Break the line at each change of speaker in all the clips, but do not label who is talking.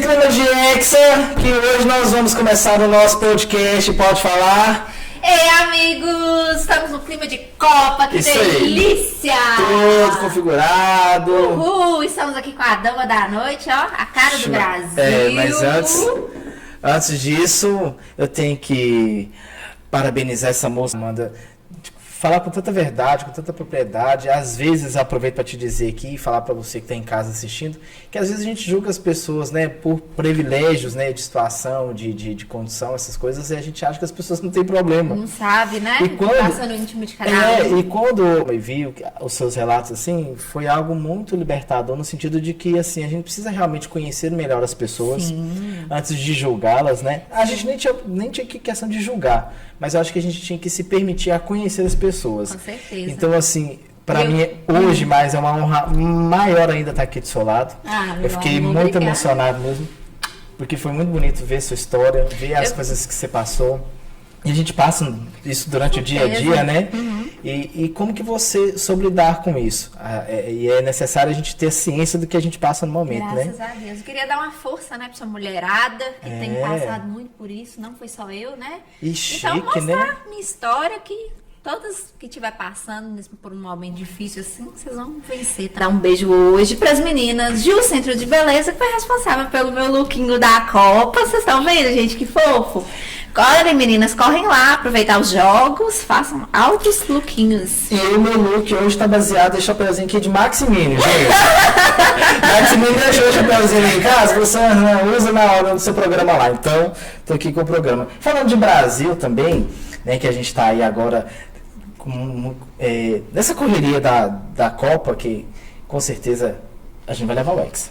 Clima de Hexa, que hoje nós vamos começar o nosso podcast, pode falar?
Ei, amigos! Estamos no clima de Copa, que
Isso
delícia!
Todo configurado.
Uhul! Estamos aqui com a dama da noite, ó, a cara do Brasil.
Mas antes disso, eu tenho que parabenizar essa moça, Amanda. Falar com tanta verdade, com tanta propriedade. Às vezes, aproveito para te dizer aqui, falar para você que está em casa assistindo, que às vezes a gente julga as pessoas, né, por privilégios, né, de situação, de condição, essas coisas, e a gente acha que as pessoas não têm problema.
Não sabe, né?
E quando,
passa no íntimo de cada um.
E quando eu vi os seus relatos, assim, foi algo muito libertador, no sentido de que, assim, a gente precisa realmente conhecer melhor as pessoas. Sim. Antes de julgá-las, né? A gente nem tinha questão de julgar, mas eu acho que a gente tinha que se permitir a conhecer as pessoas.
Com certeza.
Então, assim, para mim, hoje mais é uma honra maior ainda estar aqui do seu lado. Eu fiquei muito emocionado mesmo, porque foi muito bonito ver sua história, ver as coisas que você passou. E a gente passa isso durante o dia a dia, né? Uhum. E como que você soube lidar com isso? E é necessário a gente ter ciência do que a gente passa no momento,
Graças a Deus. Eu queria dar uma força, né, pra essa mulherada que tem passado muito por isso. Não foi só eu, né?
E chique,
então, mostrar
né?
minha história que todas que estiver passando por um momento difícil assim, vocês vão vencer. Dar um beijo hoje para as meninas do Centro de Beleza, que foi responsável pelo meu lookinho da Copa. Vocês estão vendo, gente? Que fofo! Correm, meninas, correm lá, aproveitar os jogos, façam altos lookinhos.
E o meu look hoje está baseado em chapeuzinho aqui de Maximínio, gente. Maximínio deixou o chapeuzinho em casa, você usa na hora do seu programa lá. Então, tô aqui com o programa. Falando de Brasil também, né, que a gente está aí agora nessa correria da Copa, que com certeza a gente vai levar o Hexa.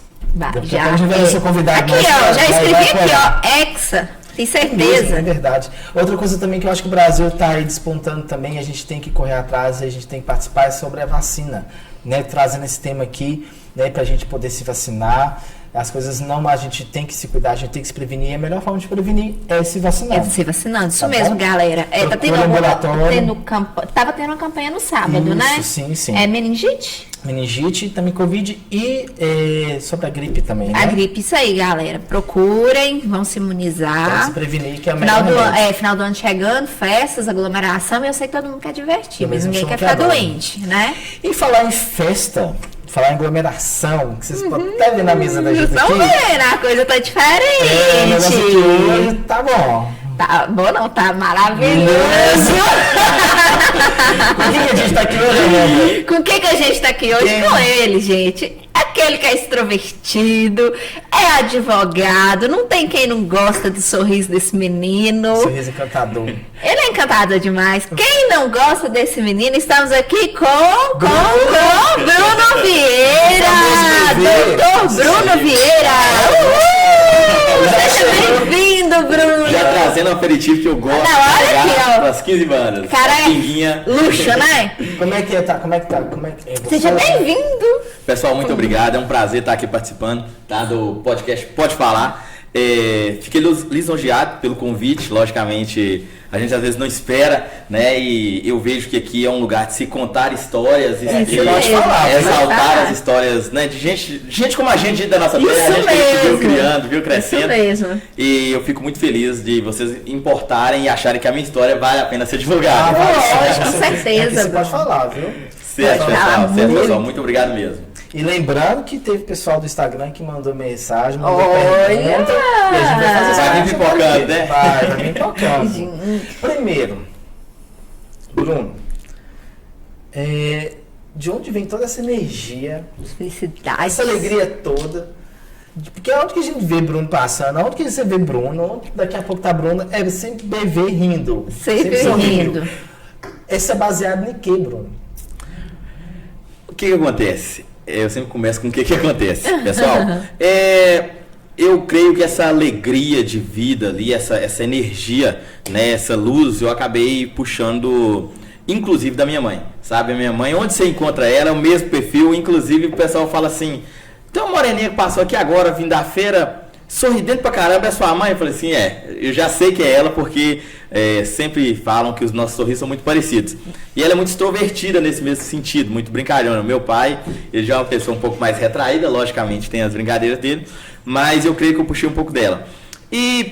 Já.
A gente vai ser convidado.
Aqui, ó, já escrevi aqui, ó, Hexa. Tem certeza.
É verdade. Outra coisa também que eu acho que o Brasil está aí despontando também, a gente tem que correr atrás, a gente tem que participar, é sobre a vacina, né? Trazendo esse tema aqui, né, para a gente poder se vacinar. As coisas não, a gente tem que se cuidar, a gente tem que se prevenir. E a melhor forma de prevenir é se vacinar.
É se vacinando, isso mesmo, galera. Tava tendo uma campanha no sábado,
isso,
né?
Sim.
É meningite?
Meningite, também Covid e sobre a gripe também, né?
A gripe, isso aí, galera. Procurem, vão se imunizar.
Vamos se prevenir, que é a melhor
final do ano chegando, festas, aglomeração, e eu sei que todo mundo quer divertir, mas ninguém quer ficar doente, né?
E falar em festa, falar em aglomeração, que vocês podem até ver na mesa da gente aqui.
Vamos ver, a coisa tá diferente.
O negócio aqui hoje tá bom.
Tá bom não, tá maravilhoso.
Com quem que a gente tá aqui hoje, Amanda?
Com quem que a gente tá aqui hoje? Com ele, gente. Aquele que é extrovertido, é advogado, não tem quem não gosta do sorriso desse menino.
Sorriso encantador.
Ele é encantador demais. Quem não gosta desse menino, estamos aqui com Bruno Vieira. Doutor Bruno Vieira. Seja bem-vindo, Bruno.
Já trazendo um aperitivo que eu gosto de pegar para as 15 bandas.
Cara, luxo, né?
Como é que tá?
Seja bem-vindo.
Pessoal, muito obrigado. É um prazer estar aqui participando, tá, do podcast Pode Falar. Fiquei lisonjeado pelo convite. Logicamente, a gente às vezes não espera, né? E eu vejo que aqui é um lugar de se contar histórias e exaltar as histórias, né? De gente como a gente da nossa terra, a gente que a gente viu criando, viu crescendo.
Isso mesmo.
E eu fico muito feliz de vocês importarem e acharem que a minha história vale a pena ser divulgada.
Com certeza.
Você pode falar, viu?
Certo, pessoal. Muito obrigado mesmo.
E lembrando que teve pessoal do Instagram que mandou mensagem, mandou pergunta, e a gente vai fazer essa
Vai vir pipocando, né?
Vai vir pipocando. Primeiro, Bruno, de onde vem toda essa energia,
felicidade,
essa alegria toda? Porque onde que a gente vê Bruno passando, onde que você vê Bruno, onde daqui a pouco tá Bruno, é sempre bebê rindo.
Sempre rindo.
Esse é baseado em quê, Bruno?
O que acontece? Eu sempre começo com o que acontece, pessoal. Eu creio que essa alegria de vida ali, essa energia, né, essa luz, eu acabei puxando, inclusive, da minha mãe. Sabe, a minha mãe, onde você encontra ela, é o mesmo perfil. Inclusive, o pessoal fala assim, tem uma moreninha que passou aqui agora, vindo da feira, sorridente pra caramba, é sua mãe? Eu falei assim, eu já sei que é ela, porque sempre falam que os nossos sorrisos são muito parecidos. E ela é muito extrovertida nesse mesmo sentido, muito brincalhona. Meu pai, ele já é uma pessoa um pouco mais retraída, logicamente tem as brincadeiras dele, mas eu creio que eu puxei um pouco dela. E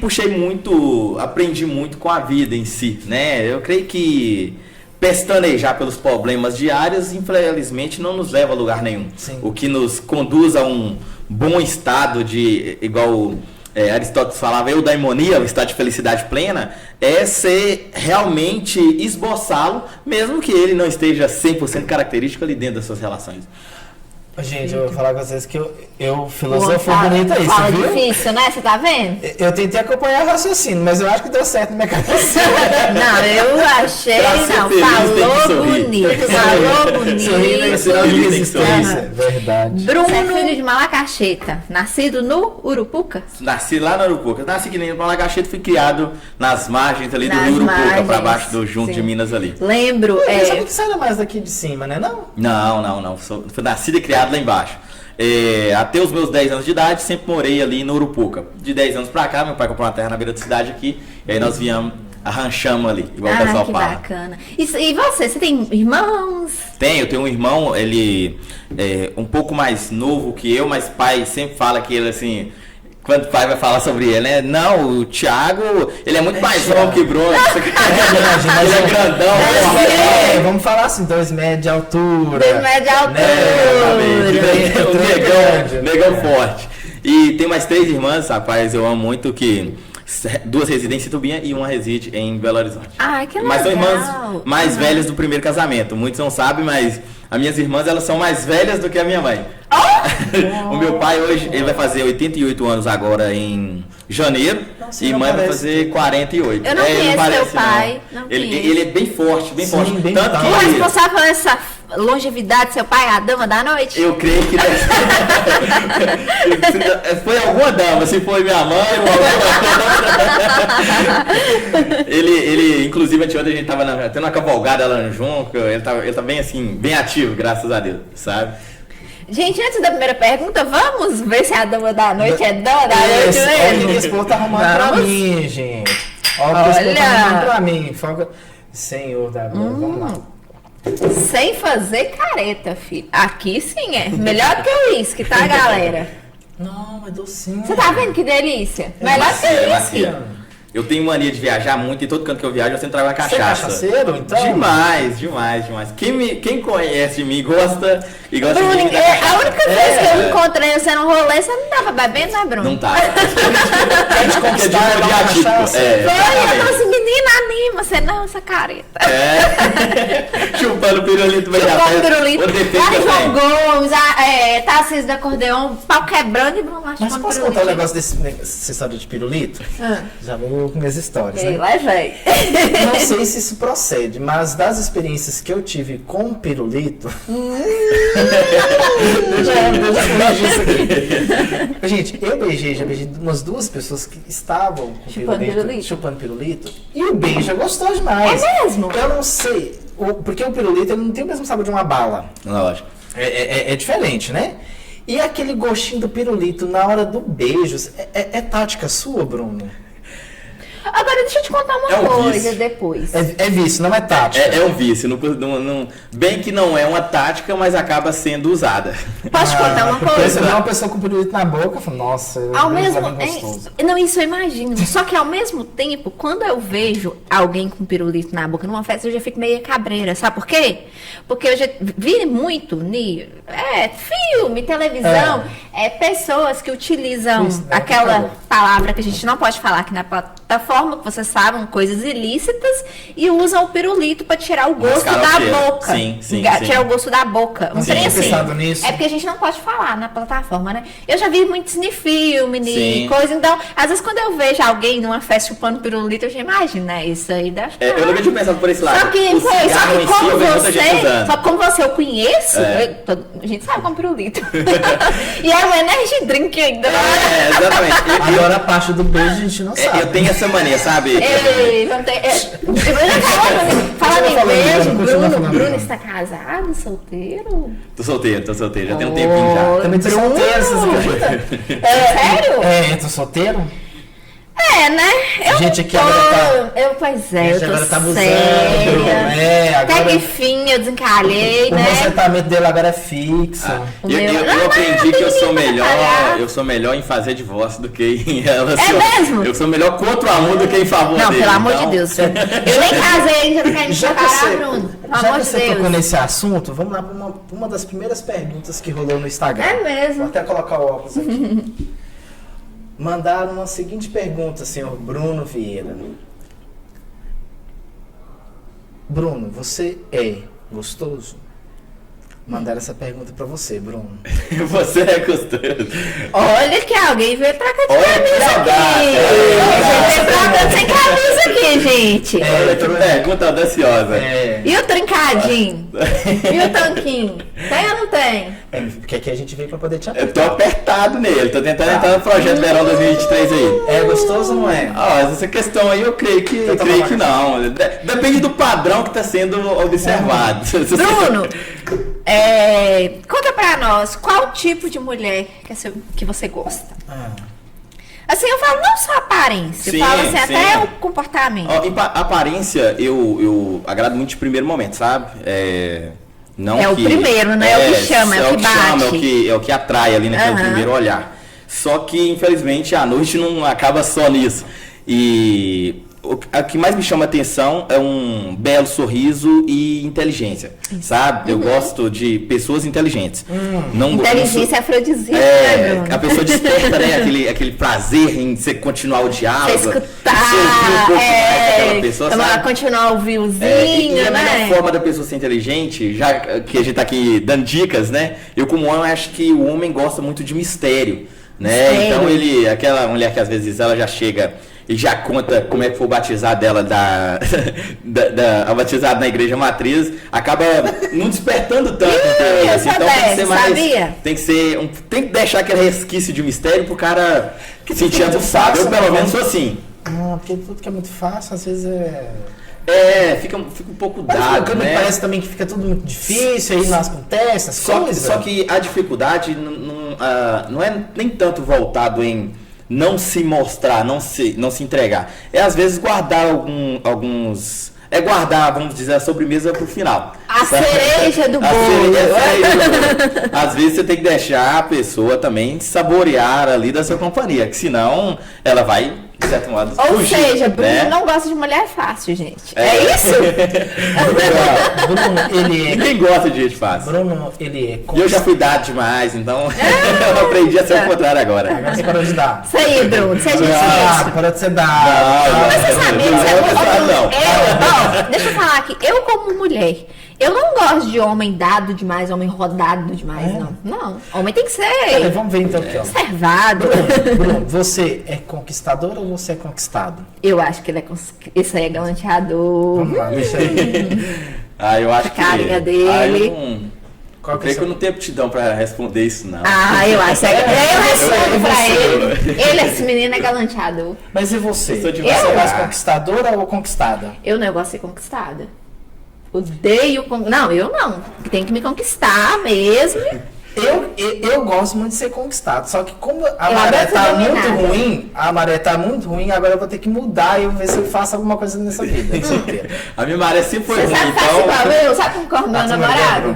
aprendi muito com a vida em si, né? Eu creio que pestanejar pelos problemas diários, infelizmente, não nos leva a lugar nenhum.
Sim.
O que nos conduz a um bom estado de, igual Aristóteles falava, eudaimonia, o estado de felicidade plena, é ser realmente esboçá-lo, mesmo que ele não esteja 100% característico ali dentro das suas relações.
Gente, eu vou falar com vocês que eu filosofo bonito aí,
fala
você viu?
difícil, né? Você tá vendo?
Eu tentei acompanhar o raciocínio, mas eu acho que deu certo na minha cabeça.
Não, eu achei, falou bonito.
Sorrindo é sinal de resistência, verdade.
Bruno, você é filho de Malacacheta, nascido no Urupuca?
Nasci lá no Urupuca. Nasci que nem no Malacacheta, fui criado nas margens ali do Rio Urupuca, pra baixo do Junto de Minas ali.
Lembro,
Eu sabia que saiu mais daqui de cima, né?
Não. Fui nascido e criado lá embaixo. Até os meus 10 anos de idade, sempre morei ali no Urupuca. De 10 anos pra cá, meu pai comprou uma terra na beira da cidade aqui, e aí nós viemos, arranchamos ali, igual o pessoal
que
fala.
Bacana. E você tem irmãos?
Eu tenho um irmão, ele é um pouco mais novo que eu, mas pai sempre fala que ele assim... Quando o pai vai falar sobre ele, né? Não, o Thiago, ele é muito mais novo que o Bruno. Ele é grandão.
Vamos falar assim, 2 metros de altura.
2 metros de altura.
Negão forte. E tem mais 3 irmãs, rapaz, eu amo muito, que 2 residem em Situbinha e uma reside em Belo Horizonte.
Ai, que legal.
Mas são irmãs mais velhas do primeiro casamento. Muitos não sabem, mas as minhas irmãs, elas são mais velhas do que a minha mãe. O meu pai hoje, ele vai fazer 88 anos agora em janeiro.
Nossa,
e mãe vai fazer 48.
Eu não conheço seu pai.
Ele é bem forte, bem forte.
Bem
Tanto que
o responsável por essa longevidade, seu pai, a dama da noite?
Eu creio que foi alguma dama, se foi minha mãe ou alguma ele, inclusive, anteontem a gente tava tendo uma cavalgada lá no Junco, ele tá bem assim, bem ativo, graças a Deus, sabe?
Gente, antes da primeira pergunta, vamos ver se a dama da noite é dama da noite mesmo?
Olha o que esse povo tá arrumando pra mim, gente. Olha o que esse povo tá arrumando pra mim. Senhor da glória, vamos lá.
Sem fazer careta, filho. Aqui sim é. Melhor do que o uísque, tá, galera?
Não, é docinho.
Você tá vendo que delícia? Melhor que o uísque.
Eu tenho mania de viajar muito e todo canto que eu viajo eu sempre trago uma cachaça.
Você é cachaceiro, então?
Demais. Quem conhece de mim gosta e gosta
Bruno,
de mim.
a única vez que eu encontrei você no rolê, você não tava bebendo, né, Bruno?
Não tava.
Quer te conquistar,
de atípico.
Foi, eu falei assim, menina, anima, você não, essa careta.
Chupando pirulito.
Chupando pirulito. João Gomes, Tarcísio da Acordeon, pau quebrando e Bruno lá chupando pirulito.
Mas posso contar um negócio dessa história de pirulito? Já vou com minhas histórias, né?
Lá vai.
Não sei se isso procede, mas das experiências que eu tive com pirulito... Gente, já beijei umas 2 pessoas que estavam com chupando pirulito, e o beijo é gostoso demais.
É mesmo?
Eu não sei, porque o pirulito ele não tem o mesmo sabor de uma bala.
Lógico.
É diferente, né? E aquele gostinho do pirulito na hora do beijo, é tática sua, Bruno?
Agora deixa eu te contar uma coisa depois.
É vício, não é tática.
É um vício. Bem que não é uma tática, mas acaba sendo usada.
Posso te contar uma coisa?
Você vê uma pessoa com pirulito na boca e fala, nossa,
não, isso eu imagino. Só que ao mesmo tempo, quando eu vejo alguém com pirulito na boca numa festa, eu já fico meio cabreira. Sabe por quê? Porque eu já vi muito filme, televisão, pessoas que utilizam aquela palavra que a gente não pode falar aqui na plataforma, que vocês sabem, coisas ilícitas, e usam o pirulito para tirar o gosto da boca.
Sim.
Tirar o gosto da boca.
Não tinha pensado nisso.
É porque a gente não pode falar na plataforma, né? Eu já vi muito em filme, coisa, então, às vezes quando eu vejo alguém numa festa chupando pirulito, eu já imagino, né? Isso aí dá.
Eu nunca tinha pensado por esse lado.
Só que como você eu conheço, a gente sabe como pirulito. E é um energy drink ainda.
Exatamente.
Agora a parte do beijo a gente não sabe.
Eu tenho essa mania, sabe?
Falando em beijo, Bruno está casado, solteiro?
Tô solteiro, já tem um tempinho já.
Também tô solteiro, vocês acreditam?
Sério?
Tô solteiro?
Né?
Eu
pois é, eu tô
agora tá
séria.
agora...
Até que enfim, eu desencalhei, né?
O consertamento dele agora é fixo.
Eu aprendi que eu sou melhor em fazer divórcio do que em relacionamento.
É mesmo?
Eu sou melhor contra o amor do que em favor dele.
Não, pelo amor de Deus. Eu nem casei ainda, não quero me separar, Bruno. Pelo
Já
amor
que
de
você
Deus.
tocou nesse assunto, vamos lá para uma das primeiras perguntas que rolou no Instagram.
É mesmo?
Vou até colocar o óculos aqui. Mandaram uma seguinte pergunta, senhor Bruno Vieira. Bruno, você é gostoso? Mandaram essa pergunta pra você, Bruno.
Você é gostoso.
Olha que alguém veio trocar de
Olha
camisa
que
aqui. Veio trocando sem camisa aqui, gente.
Olha que pergunta audaciosa.
E o trincadinho? E o tanquinho? Tem ou não tem?
Porque aqui a gente veio pra poder te
Eu
apertar.
tô apertado nele, tô tentando entrar no projeto Verão 2023 aí.
É gostoso ou não é?
Essa questão aí eu creio que não. Depende do padrão que tá sendo observado.
Bruno, conta pra nós, qual tipo de mulher que você gosta? Assim, eu falo não só a aparência, eu falo assim, até o comportamento.
Aparência, eu agrado muito de primeiro momento, sabe?
O primeiro, né? É o que chama, é o que bate.
É o que atrai ali naquele primeiro olhar. Só que, infelizmente, a noite não acaba só nisso. E o que mais me chama atenção é um belo sorriso e inteligência, sabe? Eu gosto de pessoas inteligentes.
Inteligência afrodisíaca, né, Bruno?
A pessoa desperta, né? Aquele prazer em você continuar o diálogo.
Você escutar, continuar a ouvir o vinho,
e a
né?
melhor forma da pessoa ser inteligente, já que a gente tá aqui dando dicas, né? Eu, como homem, acho que o homem gosta muito de mistério, né? Então, aquela mulher que às vezes ela já chega e já conta como é que foi o batizado dela, a batizado na igreja matriz, acaba não despertando tanto interesse. Então tem que ser mais.
Sabia?
Tem que deixar aquele resquício de mistério pro cara sentir aguçado. Eu pelo menos sou assim.
Porque tudo que é muito fácil, às vezes
fica um pouco dado, né?
Parece também que fica tudo muito difícil, aí não acontece as coisas.
Só que a dificuldade não é nem tanto voltado em não se mostrar, não se entregar. É às vezes guardar alguns... guardar, vamos dizer, a sobremesa pro final.
A cereja do bolo.
Às vezes você tem que deixar a pessoa também saborear ali da sua companhia, que senão ela vai, de certo modo,
fugir, Bruno não gosta de mulher fácil, gente. É isso?
Bruno,
ninguém gosta de gente fácil.
Bruno, ele é...
E eu já fui dado demais, então eu aprendi a ser o contrário agora.
Agora você parou de dar.
Isso aí, Bruno. Você disse
parou de ser dado.
Mas você sabia que você deixa eu falar aqui. Eu, como mulher, eu não gosto de homem dado demais, homem rodado demais, não. Não. Homem tem que ser...
Peraí, vamos ver então aqui, ó.
Observado.
Bruno, você é conquistador ou você é conquistado?
Eu acho que ele isso aí é galanteador.
Vamos lá, deixa aí.
Eu acho
que... A carinha dele...
Eu creio que eu não tenho aptidão pra responder isso, não.
Eu acho. Eu respondo pra ele. Esse menino é galanteador.
Mas e você? Você é mais conquistadora ou conquistada?
Eu não gosto de ser conquistada. Odeio... Não, eu não. Tem que me conquistar mesmo.
Eu gosto muito de ser conquistado, só que como a maré tá muito ruim, agora eu vou ter que mudar e eu ver se eu faço alguma coisa nessa vida.
A minha maré sempre foi ruim,
então... Sabe como corre meu namorado?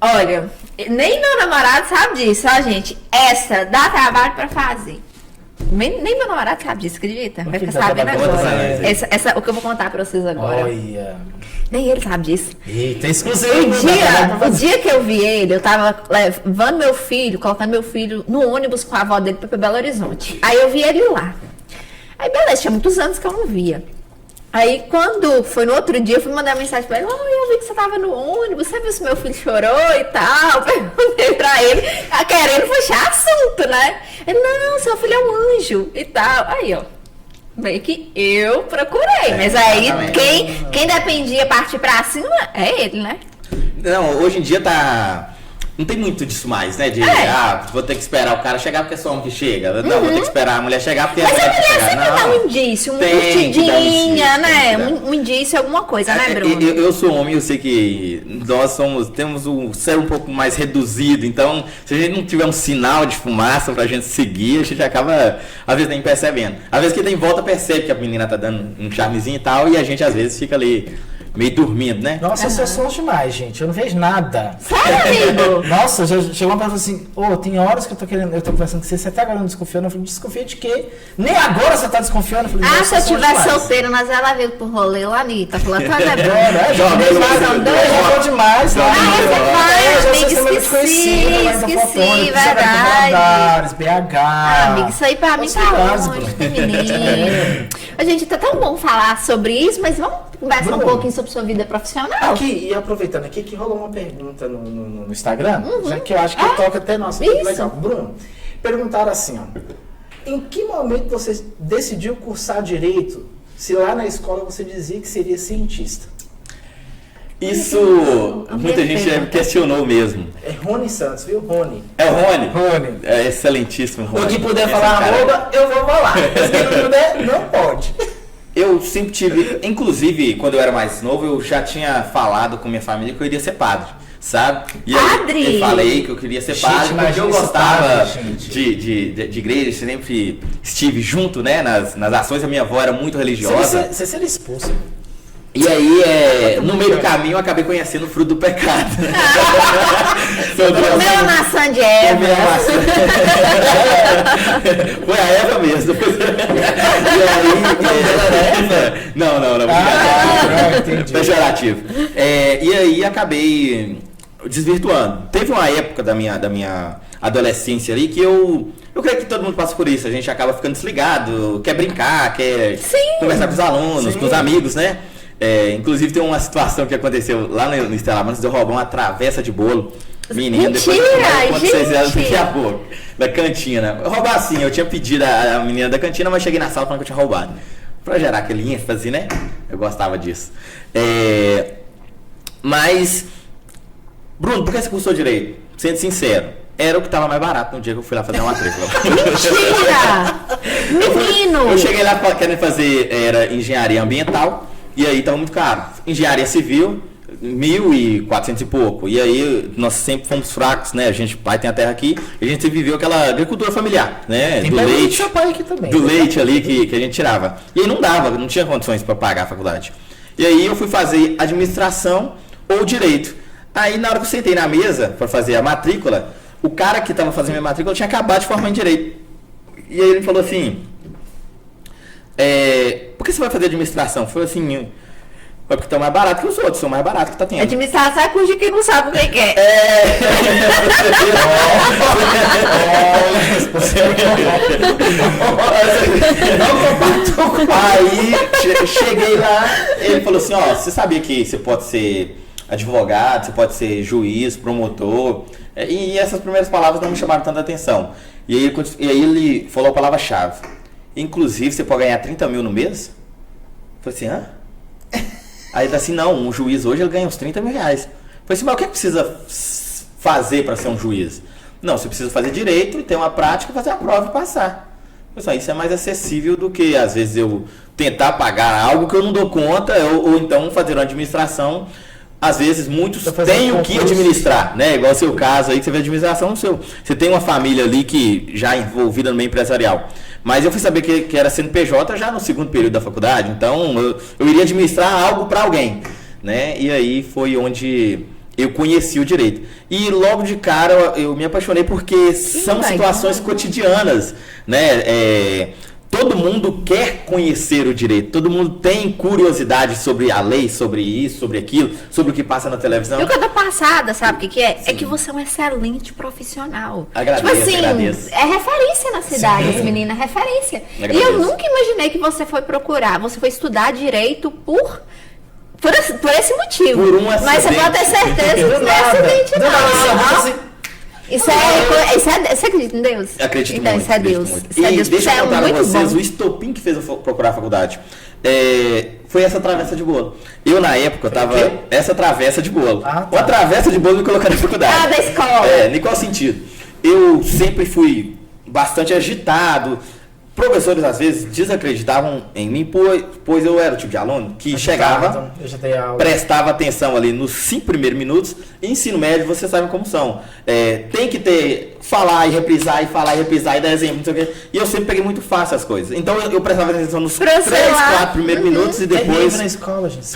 Olha, nem meu namorado sabe disso, ó, gente. Essa dá trabalho pra fazer. Nem meu namorado sabe disso, acredita? Vai ficar sabendo agora. O que eu vou contar pra vocês agora.
Olha.
Nem ele sabe disso.
Eita, exclusivo.
O dia que eu vi ele, eu tava levando meu filho, colocando meu filho no ônibus com a avó dele pra Belo Horizonte. Aí eu vi ele lá. Aí beleza, tinha muitos anos que eu não via. Aí quando foi no outro dia, eu fui mandar mensagem pra ele. Eu vi que você tava no ônibus, você viu se meu filho chorou e tal. Perguntei pra ele, querendo puxar assunto, né? Ele, não, seu filho é um anjo e tal. Aí, ó. Meio que eu procurei, mas aí quem dependia partir pra cima é ele, né?
Não, hoje em dia tá... não tem muito disso mais, né? Vou ter que esperar o cara chegar porque é só um que chega. Não, vou ter que esperar a mulher chegar porque
mas
a mulher que chegar.
Mas dá um indício, uma curtidinha, né? Um indício, alguma coisa, né, Bruno?
Eu sou homem, eu sei que nós temos o cérebro um pouco mais reduzido, então se a gente não tiver um sinal de fumaça pra gente seguir, a gente acaba, às vezes, nem percebendo. Às vezes, quem tem em volta percebe que a menina tá dando um charmezinho e tal, e a gente, às vezes, fica ali meio dormindo, né?
Nossa, eu sou demais, gente. Eu não vejo nada.
Sério, amigo?
Nossa, já chegou uma pessoa assim, tem horas que eu tô conversando com você tá agora desconfiando. Eu falei, desconfia de quê? Nem agora você tá desconfiando. Eu falei,
se eu tivesse solteiro, mas ela veio pro rolê, lá, Anitta. Falou, tu é bom.
Jogou demais.
Esqueci, verdade.
BH.
Amigo, isso aí pra mim tá longe, menino. Gente, tá tão bom falar sobre isso, mas vamos conversar um pouquinho sobre sua vida profissional.
Aqui, e aproveitando aqui, que rolou uma pergunta no Instagram, já que eu acho que toca até nossa. Legal. Bruno, perguntaram assim, ó. Em que momento você decidiu cursar Direito, se lá na escola você dizia que seria cientista?
Isso, muita gente já questionou mesmo.
É Rony Santos, viu? Rony.
É o Rony?
Rony.
É excelentíssimo, Rony.
O que puder falar arroba, eu vou falar. Se não puder, não pode.
Eu sempre tive, inclusive, quando eu era mais novo, eu já tinha falado com minha família que eu iria ser padre, sabe? E aí, eu falei que eu queria ser padre, mas eu gostava de igreja, sempre estive junto, né, nas ações. A minha avó era muito religiosa.
Você seria expulso.
E aí, no meio do caminho, eu acabei conhecendo o fruto do pecado.
Comeu a maçã de Eva.
Foi a Eva mesmo. E aí, não.
Entendi.
Pejorativo. E aí, acabei desvirtuando. Teve uma época da minha adolescência ali que eu creio que todo mundo passa por isso. A gente acaba ficando desligado, quer brincar, quer conversar com os alunos, com os amigos, né? Inclusive tem uma situação que aconteceu lá no Estela Maris de eu roubar uma travessa de bolo. Menina,
mentira,
depois vocês eram daqui a pouco. Da cantina. Roubar assim, eu tinha pedido a menina da cantina, mas cheguei na sala falando que eu tinha roubado. Pra gerar aquele ênfase, né? Eu gostava disso. Mas, Bruno, por que você cursou Direito? Sendo sincero, era o que estava mais barato no dia que eu fui lá fazer uma matrícula.
Mentira! Menino!
Eu cheguei lá querendo fazer, era engenharia ambiental. E aí tava muito caro. Engenharia civil, 1.400 e pouco. E aí nós sempre fomos fracos, né? Pai tem a terra aqui, e a gente sempre viveu aquela agricultura familiar, né?
Tem
do leite.
Seu pai aqui também.
Do leite ali que a gente tirava. E aí não tinha condições para pagar a faculdade. E aí eu fui fazer administração ou direito. Aí na hora que eu sentei na mesa para fazer a matrícula, o cara que estava fazendo a minha matrícula tinha acabado de formar em direito. E aí ele falou assim: por que você vai fazer administração? Foi assim, porque estão mais barato que os outros, são mais baratos que tá tendo.
Administração é curso de quem não sabe o que é.
Aí cheguei lá, ele falou assim, você sabia que você pode ser advogado, você pode ser juiz, promotor, e essas primeiras palavras não me chamaram tanta atenção. E aí ele falou a palavra-chave. Inclusive, você pode ganhar 30 mil no mês? Eu falei assim, hã? Aí ele assim, não, um juiz hoje ele ganha uns 30 mil reais. Eu falei assim, mas o que precisa fazer para ser um juiz? Não, você precisa fazer direito e ter uma prática, fazer a prova e passar. Eu falei, isso é mais acessível do que, às vezes, eu tentar pagar algo que eu não dou conta, ou então fazer uma administração. Às vezes, muitos têm o que administrar, né? Igual o seu caso aí, que você vê administração, você tem uma família ali que já envolvida no meio empresarial. Mas eu fui saber que era CNPJ já no segundo período da faculdade, então eu iria administrar algo para alguém, né? E aí foi onde eu conheci o direito. E logo de cara eu me apaixonei porque são situações cotidianas, né? Todo mundo quer conhecer o direito, todo mundo tem curiosidade sobre a lei, sobre isso, sobre aquilo, sobre o que passa na televisão.
E o que eu tô passada, sabe o que é? Sim. É que você é um excelente profissional.
Agradeço.
É referência na cidade, essa menina, referência.
Agradeço.
E eu nunca imaginei que você foi procurar, você foi estudar direito por esse motivo.
Por um acidente.
Mas você pode ter certeza que não é acidente, não. Você acredita em Deus?
Acredito
então,
muito.
Isso é Deus.
Isso é Deus. Deixa eu contar pra vocês, o estopim que fez eu procurar a faculdade foi essa travessa de bolo. Eu, na época, eu tava... Essa travessa de bolo. Uma travessa de bolo me colocou na faculdade.
Da escola.
Em qual sentido? Eu sempre fui bastante agitado. Professores, às vezes, desacreditavam em mim, pois eu era o tipo de aluno que chegava, prestava atenção ali nos 5 primeiros minutos. Ensino médio, vocês sabem como são. Tem que falar e reprisar, e dar exemplo, não sei o quê. E eu sempre peguei muito fácil as coisas. Então eu prestava atenção nos 3, 4 primeiros minutos e depois...
na escola, gente.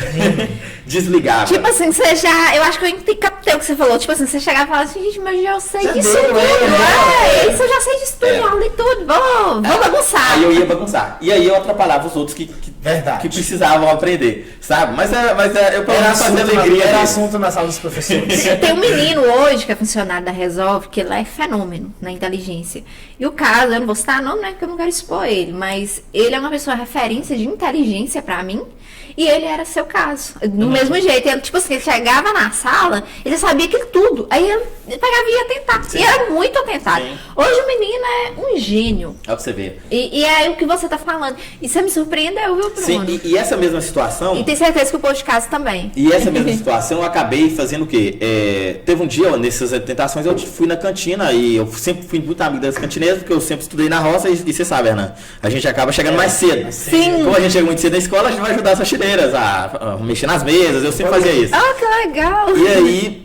desligava.
Tipo assim, você já... Eu acho que eu captei o que você falou. Tipo assim, você chegava e falava assim, gente, mas eu sei disso tudo. Isso eu já sei disso tudo, aula e tudo. Vou bagunçar.
Aí eu ia bagunçar. E aí eu atrapalhava os outros que precisavam aprender, sabe? Mas eu procurava fazer alegria.
Era assunto na sala dos professores.
Tem um menino hoje que é funcionário da Resolve, que lá é fenômeno na inteligência. E o caso, eu não vou citar nome, né? Porque eu não quero expor ele. Mas ele é uma pessoa referência de inteligência pra mim. E ele era seu caso. Do mesmo jeito. Ele, tipo assim, ele chegava na sala, ele sabia aquilo tudo. Aí ele pegava e ia tentar. Sim. E era muito atentado. Sim. Hoje o menino é um gênio.
É o que você vê.
E é o que você tá falando. E você me surpreendeu, viu, Bruno?
Sim, e essa mesma situação...
E tenho certeza que o posto de casa também.
E essa mesma situação eu acabei fazendo o quê? Teve um dia, nessas tentações, eu fui na cantina e eu sempre fui muito amigo das cantineiras, porque eu sempre estudei na roça e você sabe, Hernan, a gente acaba chegando mais cedo.
Sim.
Como a gente chega muito cedo na escola, a gente vai ajudar as faxineiras a mexer nas mesas, eu sempre fazia isso.
Que legal!
E aí,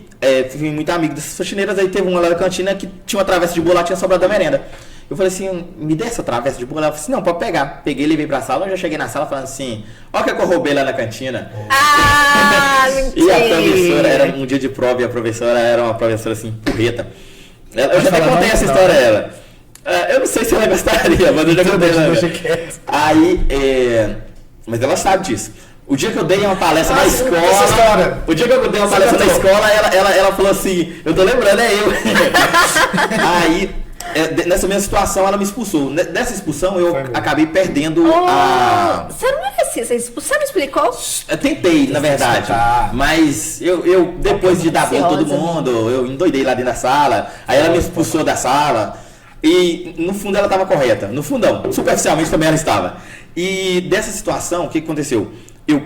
fui muito amigo dessas faxineiras, aí teve uma lá na cantina que tinha uma travessa de bolo lá, tinha sobrado da merenda. Eu falei assim, me dê essa travessa de bolo. Ela falou assim, não, pode pegar. Peguei, levei pra sala, eu já cheguei na sala falando assim, ó que eu roubei lá na cantina.
Mentira!
E a professora, era um dia de prova, e a professora era uma professora assim, porreta. Eu já até contei essa história a ela. Eu não sei se ela gostaria, mas eu já contei ela. Aí, mas ela sabe disso. O dia que eu dei uma palestra na escola. O dia que eu dei uma palestra na escola, ela falou assim, eu tô lembrando, é eu. Aí, nessa mesma situação, ela me expulsou. Nessa expulsão, eu acabei perdendo a...
Você não merecia ser expulso? Você não explicou?
Eu tentei, na verdade. Mas eu depois de dar bolo todo mundo, eu endoidei lá dentro da sala. Aí ela me expulsou da sala. E no fundo ela estava correta. No fundão. Superficialmente também ela estava. E dessa situação, o que aconteceu? Eu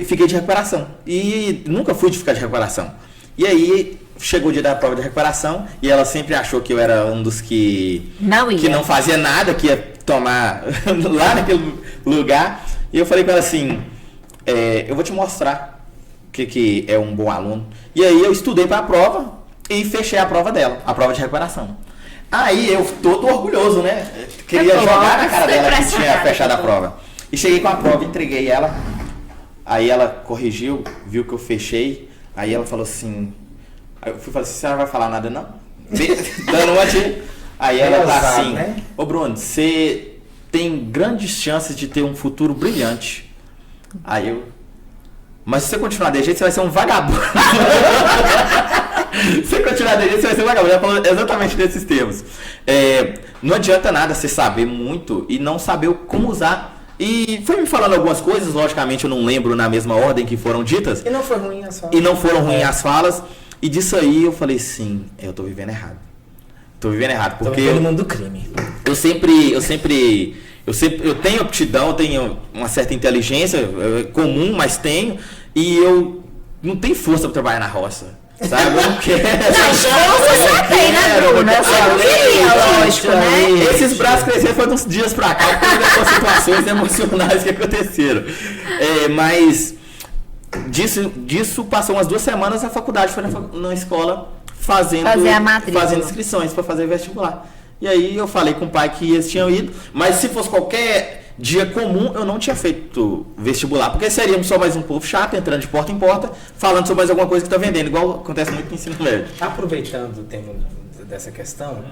fiquei de recuperação. E nunca fui de ficar de recuperação. E aí chegou o dia da prova de recuperação e ela sempre achou que eu era um dos que não fazia nada, que ia tomar lá naquele lugar. E eu falei com ela assim, eu vou te mostrar o que é um bom aluno. E aí eu estudei para a prova e fechei a prova dela, a prova de recuperação. Aí eu todo orgulhoso, né? Queria jogar na cara dela que tinha fechado a prova. E cheguei com a prova, entreguei ela. Aí ela corrigiu, viu que eu fechei. Aí ela falou assim... Aí eu fui falar assim, você não vai falar nada não? Dando uma de... Aí ela tá assim... Né? Ô Bruno, você tem grandes chances de ter um futuro brilhante. Aí eu... Mas se você continuar desse jeito, você vai ser um vagabundo. Se você continuar desse jeito, você vai ser um vagabundo. Ela falou exatamente nesses termos. Não adianta nada você saber muito e não saber como usar. E foi me falando algumas coisas, logicamente eu não lembro na mesma ordem que foram ditas.
E não foram ruins as falas.
E não foram ruins as falas. E disso aí eu falei, sim, eu tô vivendo errado. Tô vivendo errado, porque...
Tô vivendo no mundo do crime.
Eu tenho aptidão, eu tenho uma certa inteligência comum, mas tenho. E eu não tenho força para trabalhar na roça. Sabe? Eu não quero.
Você tem, né, Bruno? Lógico, né?
Esses braços cresceram foi uns dias pra cá, por situações emocionais que aconteceram. Mas disso passou umas 2 semanas, a faculdade foi na escola fazendo inscrições para fazer vestibular. E aí eu falei com o pai que eles tinham ido, mas se fosse qualquer dia comum, eu não tinha feito vestibular, porque seríamos só mais um povo chato, entrando de porta em porta, falando sobre mais alguma coisa que está vendendo, igual acontece muito no ensino médio.
Aproveitando o tema dessa questão,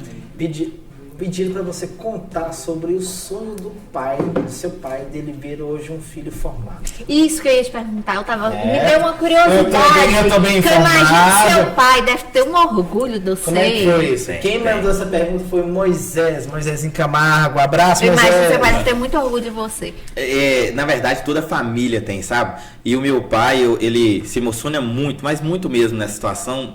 pediram para você contar sobre o sonho do seu pai, dele ver hoje um filho formado.
Isso que eu ia te perguntar, me deu uma curiosidade.
Eu tô bem
informado. Eu imagino seu pai deve ter um orgulho do seu.
Como é que foi isso? Quem mandou essa pergunta foi Moisés em Camargo. Abraço, Moisés.
Eu imagino que seu pai deve ter muito orgulho de você.
Na verdade, toda a família tem, sabe? E o meu pai, ele se emociona muito, mas muito mesmo nessa situação.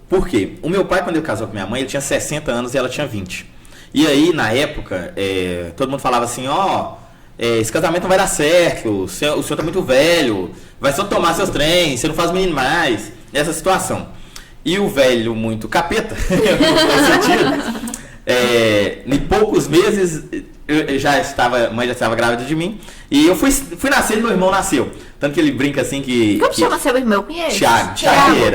Por quê? O meu pai, quando ele casou com minha mãe, ele tinha 60 anos e ela tinha 20. E aí, na época, todo mundo falava assim, esse casamento não vai dar certo, o senhor tá muito velho, vai só tomar seus trens, você não faz menino mais. Essa situação. E o velho, muito capeta, nesse sentido, em poucos meses, a mãe já estava grávida de mim, e eu fui nascer e meu irmão nasceu. Tanto que ele brinca assim que...
Como chama seu irmão? Eu conheço.
Thiago.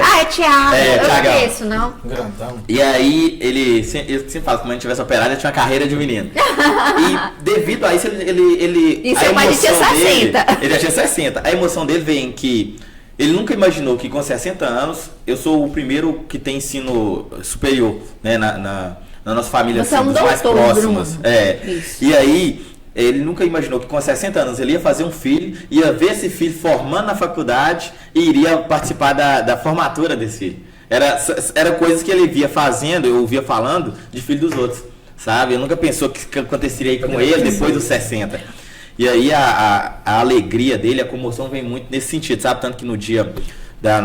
Ah, é Thiago. Eu não
Thiagão.
conheço, não.
Grandão.
E aí, ele sempre fala que quando ele tivesse operado, ele tinha uma carreira de menino. E devido a isso, ele
E seu pai tinha 60.
Ele já tinha 60. A emoção dele vem que ele nunca imaginou que com 60 anos, eu sou o primeiro que tem ensino superior, né, na nossa família,
você
assim,
é um
dos mais
doutor,
próximos.
Isso.
E aí, ele nunca imaginou que com 60 anos ele ia fazer um filho, ia ver esse filho formando na faculdade e iria participar da formatura desse filho. Era coisas que ele via fazendo, eu ouvia falando de filho dos outros, sabe? Eu nunca pensou que aconteceria com ele depois dos 60. E aí a alegria dele, a comoção vem muito nesse sentido, sabe? Tanto que no dia da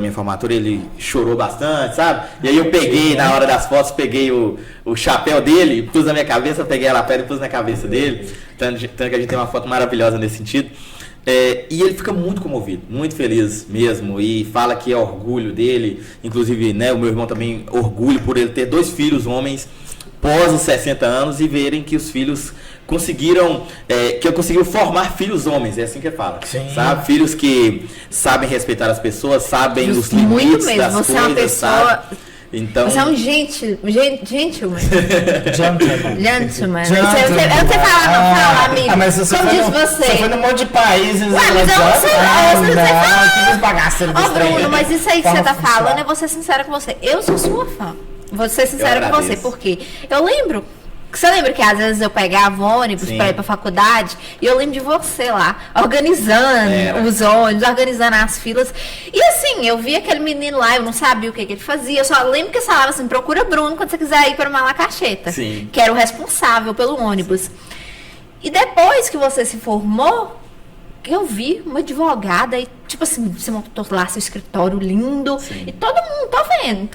minha formatura, ele chorou bastante, sabe? E aí eu peguei, na hora das fotos, peguei o chapéu dele, pus na minha cabeça, peguei a lapela e pus na cabeça dele. Tanto que a gente tem uma foto maravilhosa nesse sentido. E ele fica muito comovido, muito feliz mesmo, e fala que é orgulho dele, inclusive, né, o meu irmão também orgulho por ele ter 2 filhos homens pós os 60 anos e verem que os filhos conseguiram formar filhos homens, é assim que fala.
Sim. Sabe?
Filhos que sabem respeitar as pessoas, sabem os limites
muito mesmo.
das
você
coisas,
é uma pessoa...
sabe? Então...
Você é um gentleman.
Gentleman.
Eu não sei falar, amigo.
Mas você
como diz você?
Você foi num monte de países.
Ué, mas eu não sei falar.
Que bagaceiro
Ô, Bruno, mas isso aí que você tá falando, eu vou ser sincera com você. Eu sou sua fã. Vou ser sincera com você, porque eu lembro... Você lembra que às vezes eu pegava ônibus pra ir pra faculdade e eu lembro de você lá, organizando os ônibus, organizando as filas. E assim, eu vi aquele menino lá, eu não sabia o que ele fazia. Eu só lembro que você falava assim, procura Bruno quando você quiser ir para Malacacheta.
Sim.
Que era o responsável pelo ônibus. E depois que você se formou, eu vi uma advogada e, tipo assim, você montou lá seu escritório lindo. Sim. E todo mundo, tô vendo,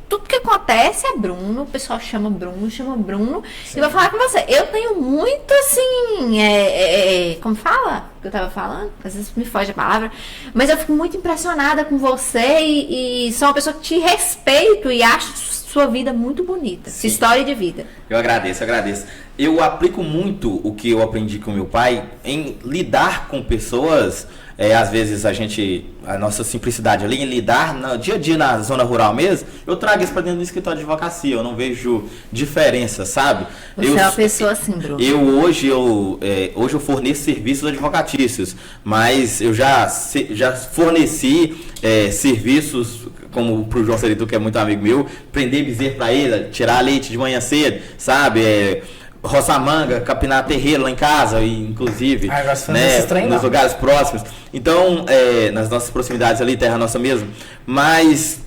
tudo que acontece é Bruno, o pessoal chama Bruno Sim. E vai falar com você. Eu tenho muito, assim, como fala? Que eu tava falando? Às vezes me foge a palavra. Mas eu fico muito impressionada com você e sou uma pessoa que te respeito e acho sua vida muito bonita. Sim. Sua história de vida.
Eu agradeço. Eu aplico muito o que eu aprendi com meu pai em lidar com pessoas, às vezes a nossa simplicidade ali, em lidar no dia a dia na zona rural mesmo, eu trago isso para dentro do escritório de advocacia, eu não vejo diferença, sabe?
Você é uma pessoa assim, Bruno.
Hoje eu forneço serviços advocatícios, mas eu já forneci serviços como pro João Seritu, que é muito amigo meu, prender bezerro para ele, tirar leite de manhã cedo, sabe? Roçar manga, capinar terreiro lá em casa, inclusive, né, nos lugares próximos. Então, nas nossas proximidades ali, terra nossa mesmo. Mas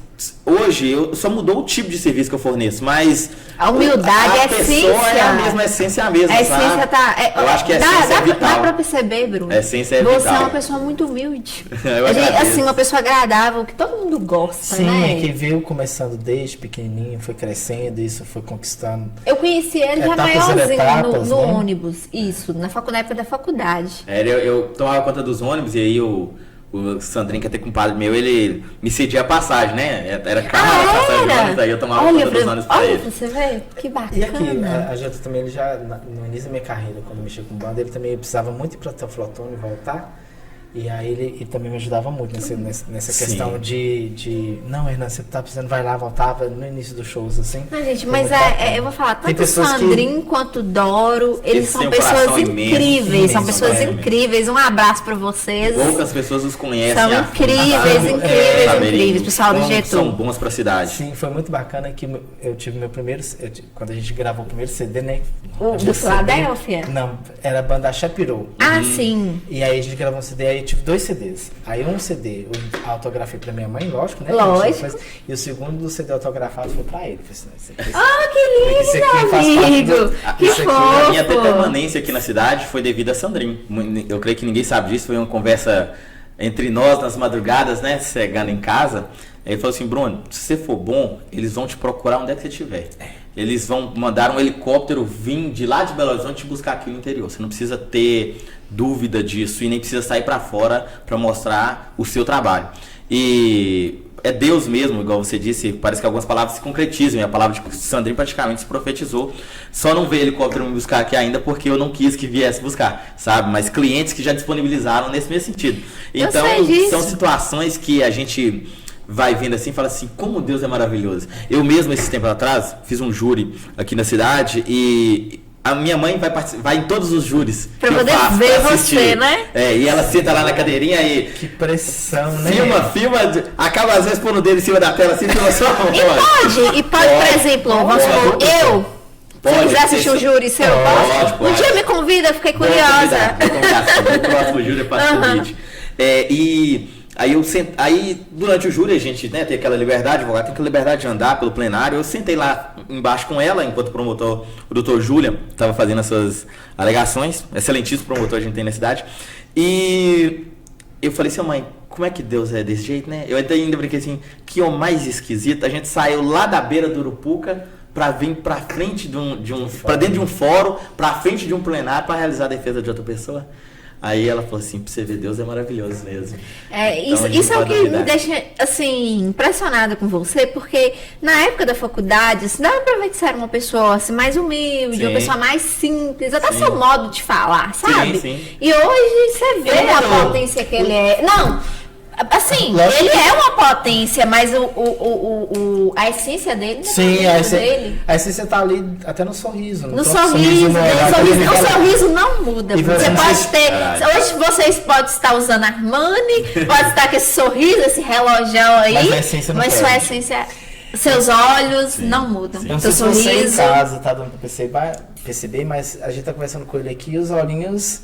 hoje só mudou o tipo de serviço que eu forneço, mas
a humildade, a
pessoa é a mesma, a essência é a mesma,
essência tá,
eu acho que a essência é vital.
Dá pra perceber, Bruno.
A essência é
você
vital.
É uma pessoa muito humilde. Assim, uma pessoa agradável, que todo mundo gosta,
Sim,
né?
que veio começando desde pequenininho, foi crescendo, isso foi conquistando.
Eu conheci ele já maiorzinho no ônibus, isso, na época da faculdade.
Eu tomava conta dos ônibus e aí o Sandrinho, que é até compadre meu, ele me cedia a passagem, né? Era caro a passagem do ônibus, aí eu tomava conta dos ônibus pra ele.
Olha, você vê, que bacana.
E aqui, a gente também, ele já, no início da minha carreira, quando eu mexia com banda, ele também precisava muito ir pra Teoflotone e voltar. E aí ele também me ajudava muito nessa questão de... Não, Hernan, você tá precisando, vai lá, voltava no início dos shows, assim.
Não, gente, mas eu vou falar, tanto o Sandrinho quanto o Doro, eles são pessoas incríveis, são pessoas incríveis. Um abraço pra vocês.
Poucas pessoas os conhecem.
São incríveis, pessoal do Getúlio.
São bons pra cidade.
Sim, foi muito bacana que eu tive meu primeiro... Quando a gente gravou o primeiro CD, né?
O do Philadelphia?
Não, era a banda Chapirou.
Ah, sim.
E aí a gente gravou um CD, aí eu tive 2 CDs. Aí um CD eu autografei pra minha mãe, lógico, né?
Lógico.
E o segundo CD autografado foi pra ele.
Que lindo, amigo! Que fofo!
A minha até permanência aqui na cidade foi devido a Sandrinho. Eu creio que ninguém sabe disso, foi uma conversa entre nós nas madrugadas, né, chegando em casa, ele falou assim, Bruno, se você for bom, eles vão te procurar onde é que você estiver. Eles vão mandar um helicóptero vir de lá de Belo Horizonte te buscar aqui no interior. Você não precisa ter dúvida disso e nem precisa sair para fora para mostrar o seu trabalho. E é Deus mesmo, igual você disse, parece que algumas palavras se concretizam. E a palavra de Sandrinho praticamente se profetizou. Só não veio helicóptero me buscar aqui ainda porque eu não quis que viesse buscar, sabe? Mas clientes que já disponibilizaram nesse mesmo sentido. Então, são situações que a gente vai vendo assim e fala assim, como Deus é maravilhoso. Eu mesmo, esses tempos atrás, fiz um júri aqui na cidade e a minha mãe vai em todos os júris.
Pra poder ver você, né?
E ela senta lá na cadeirinha e...
Que pressão, né?
Filma, acaba às vezes pondo o dedo em cima da tela assim, filma só.
E pode, por exemplo, vamos supor, se quiser assistir o júri seu,
pode.
Um dia me convida, eu fiquei curiosa.
No próximo júri eu faço o convite. Aí durante o júri a gente, né, tem aquela liberdade, o advogado tem aquela liberdade de andar pelo plenário. Eu sentei lá embaixo com ela, enquanto o promotor, o doutor Júlia, estava fazendo as suas alegações. Excelentíssimo promotor a gente tem na cidade. E eu falei assim, mãe, como é que Deus é desse jeito, né? Eu ainda brinquei assim, que o mais esquisito, a gente saiu lá da beira do Urupuca para vir para frente para dentro de um fórum, para frente de um plenário para realizar a defesa de outra pessoa. Aí ela falou assim, pra você ver, Deus é maravilhoso mesmo.
Isso é o que me deixa, assim, impressionada com você, porque na época da faculdade, assim, dava pra ver que você era uma pessoa assim, mais humilde, uma pessoa mais simples, até seu modo de falar, sabe?
Sim.
E hoje você vê a potência que ele é. Não, assim, ele é uma potência, mas a essência dele não dele.
A essência tá ali até no sorriso.
No sorriso, o sorriso não muda. Você pode ter. Hoje vocês podem estar usando Armani, pode estar com esse sorriso, esse relógio aí, mas sua essência, seus olhos não mudam.
Não sei se você em casa tá dando pra perceber, mas a gente tá conversando com ele aqui e os olhinhos.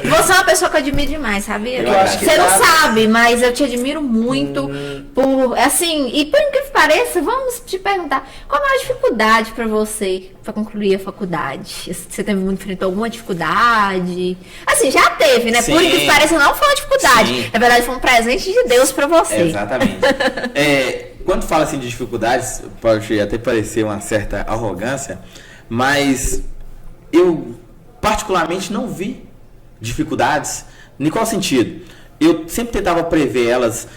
Você é uma pessoa que eu admiro demais, sabia? Você não sabe, mas eu te admiro muito por, assim, e por incrível que pareça, vamos te perguntar, qual a maior dificuldade pra você pra concluir a faculdade? Você enfrentou alguma dificuldade? Assim, já teve, né? Sim. Por incrível que pareça, não foi uma dificuldade. Sim. Na verdade, foi um presente de Deus pra você.
Exatamente. Quando fala assim de dificuldades, pode até parecer uma certa arrogância, mas eu particularmente não vi dificuldades. Em qual sentido? Eu sempre tentava prever elas.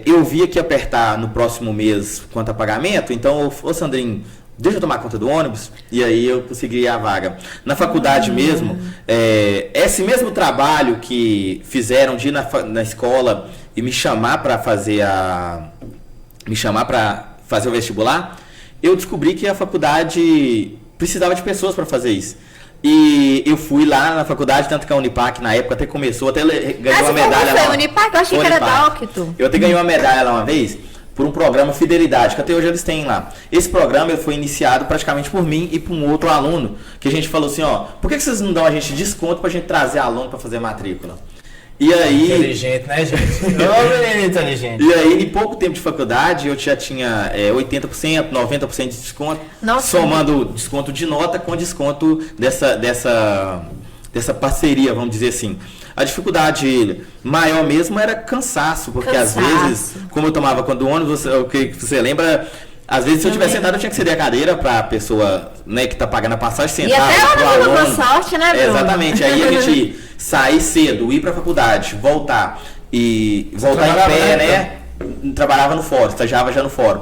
Eu via que ia apertar no próximo mês quanto a pagamento, então, ô Sandrinho, deixa eu tomar conta do ônibus, e aí eu conseguia a vaga. Na faculdade mesmo, esse mesmo trabalho que fizeram de ir na escola e me chamar para fazer o vestibular, eu descobri que a faculdade precisava de pessoas para fazer isso. E eu fui lá na faculdade, tanto que a Unipac na época até começou, até ganhou uma medalha lá.
Unipac? Eu achei que era Docto.
Eu até ganhei uma medalha lá uma vez por um programa Fidelidade, que até hoje eles têm lá. Esse programa foi iniciado praticamente por mim e por um outro aluno, que a gente falou assim, por que vocês não dão a gente desconto pra gente trazer aluno para fazer matrícula? E aí...
Inteligente, né, gente? Menino inteligente.
E aí, em pouco tempo de faculdade, eu já tinha 80%, 90% de desconto. Nossa, somando desconto de nota com desconto dessa parceria, vamos dizer assim. A dificuldade maior mesmo era cansaço, porque às vezes, como eu tomava conta do ônibus, o que você lembra... Às vezes, se eu tivesse sentado, eu tinha que ceder a cadeira para a pessoa, né, que está pagando a passagem sentar.
E até a hora da sorte, né, Bruno?
Exatamente. Aí a gente sair cedo, ir para a faculdade, voltar em pé, né? Trabalhava no fórum, estagiava já no fórum.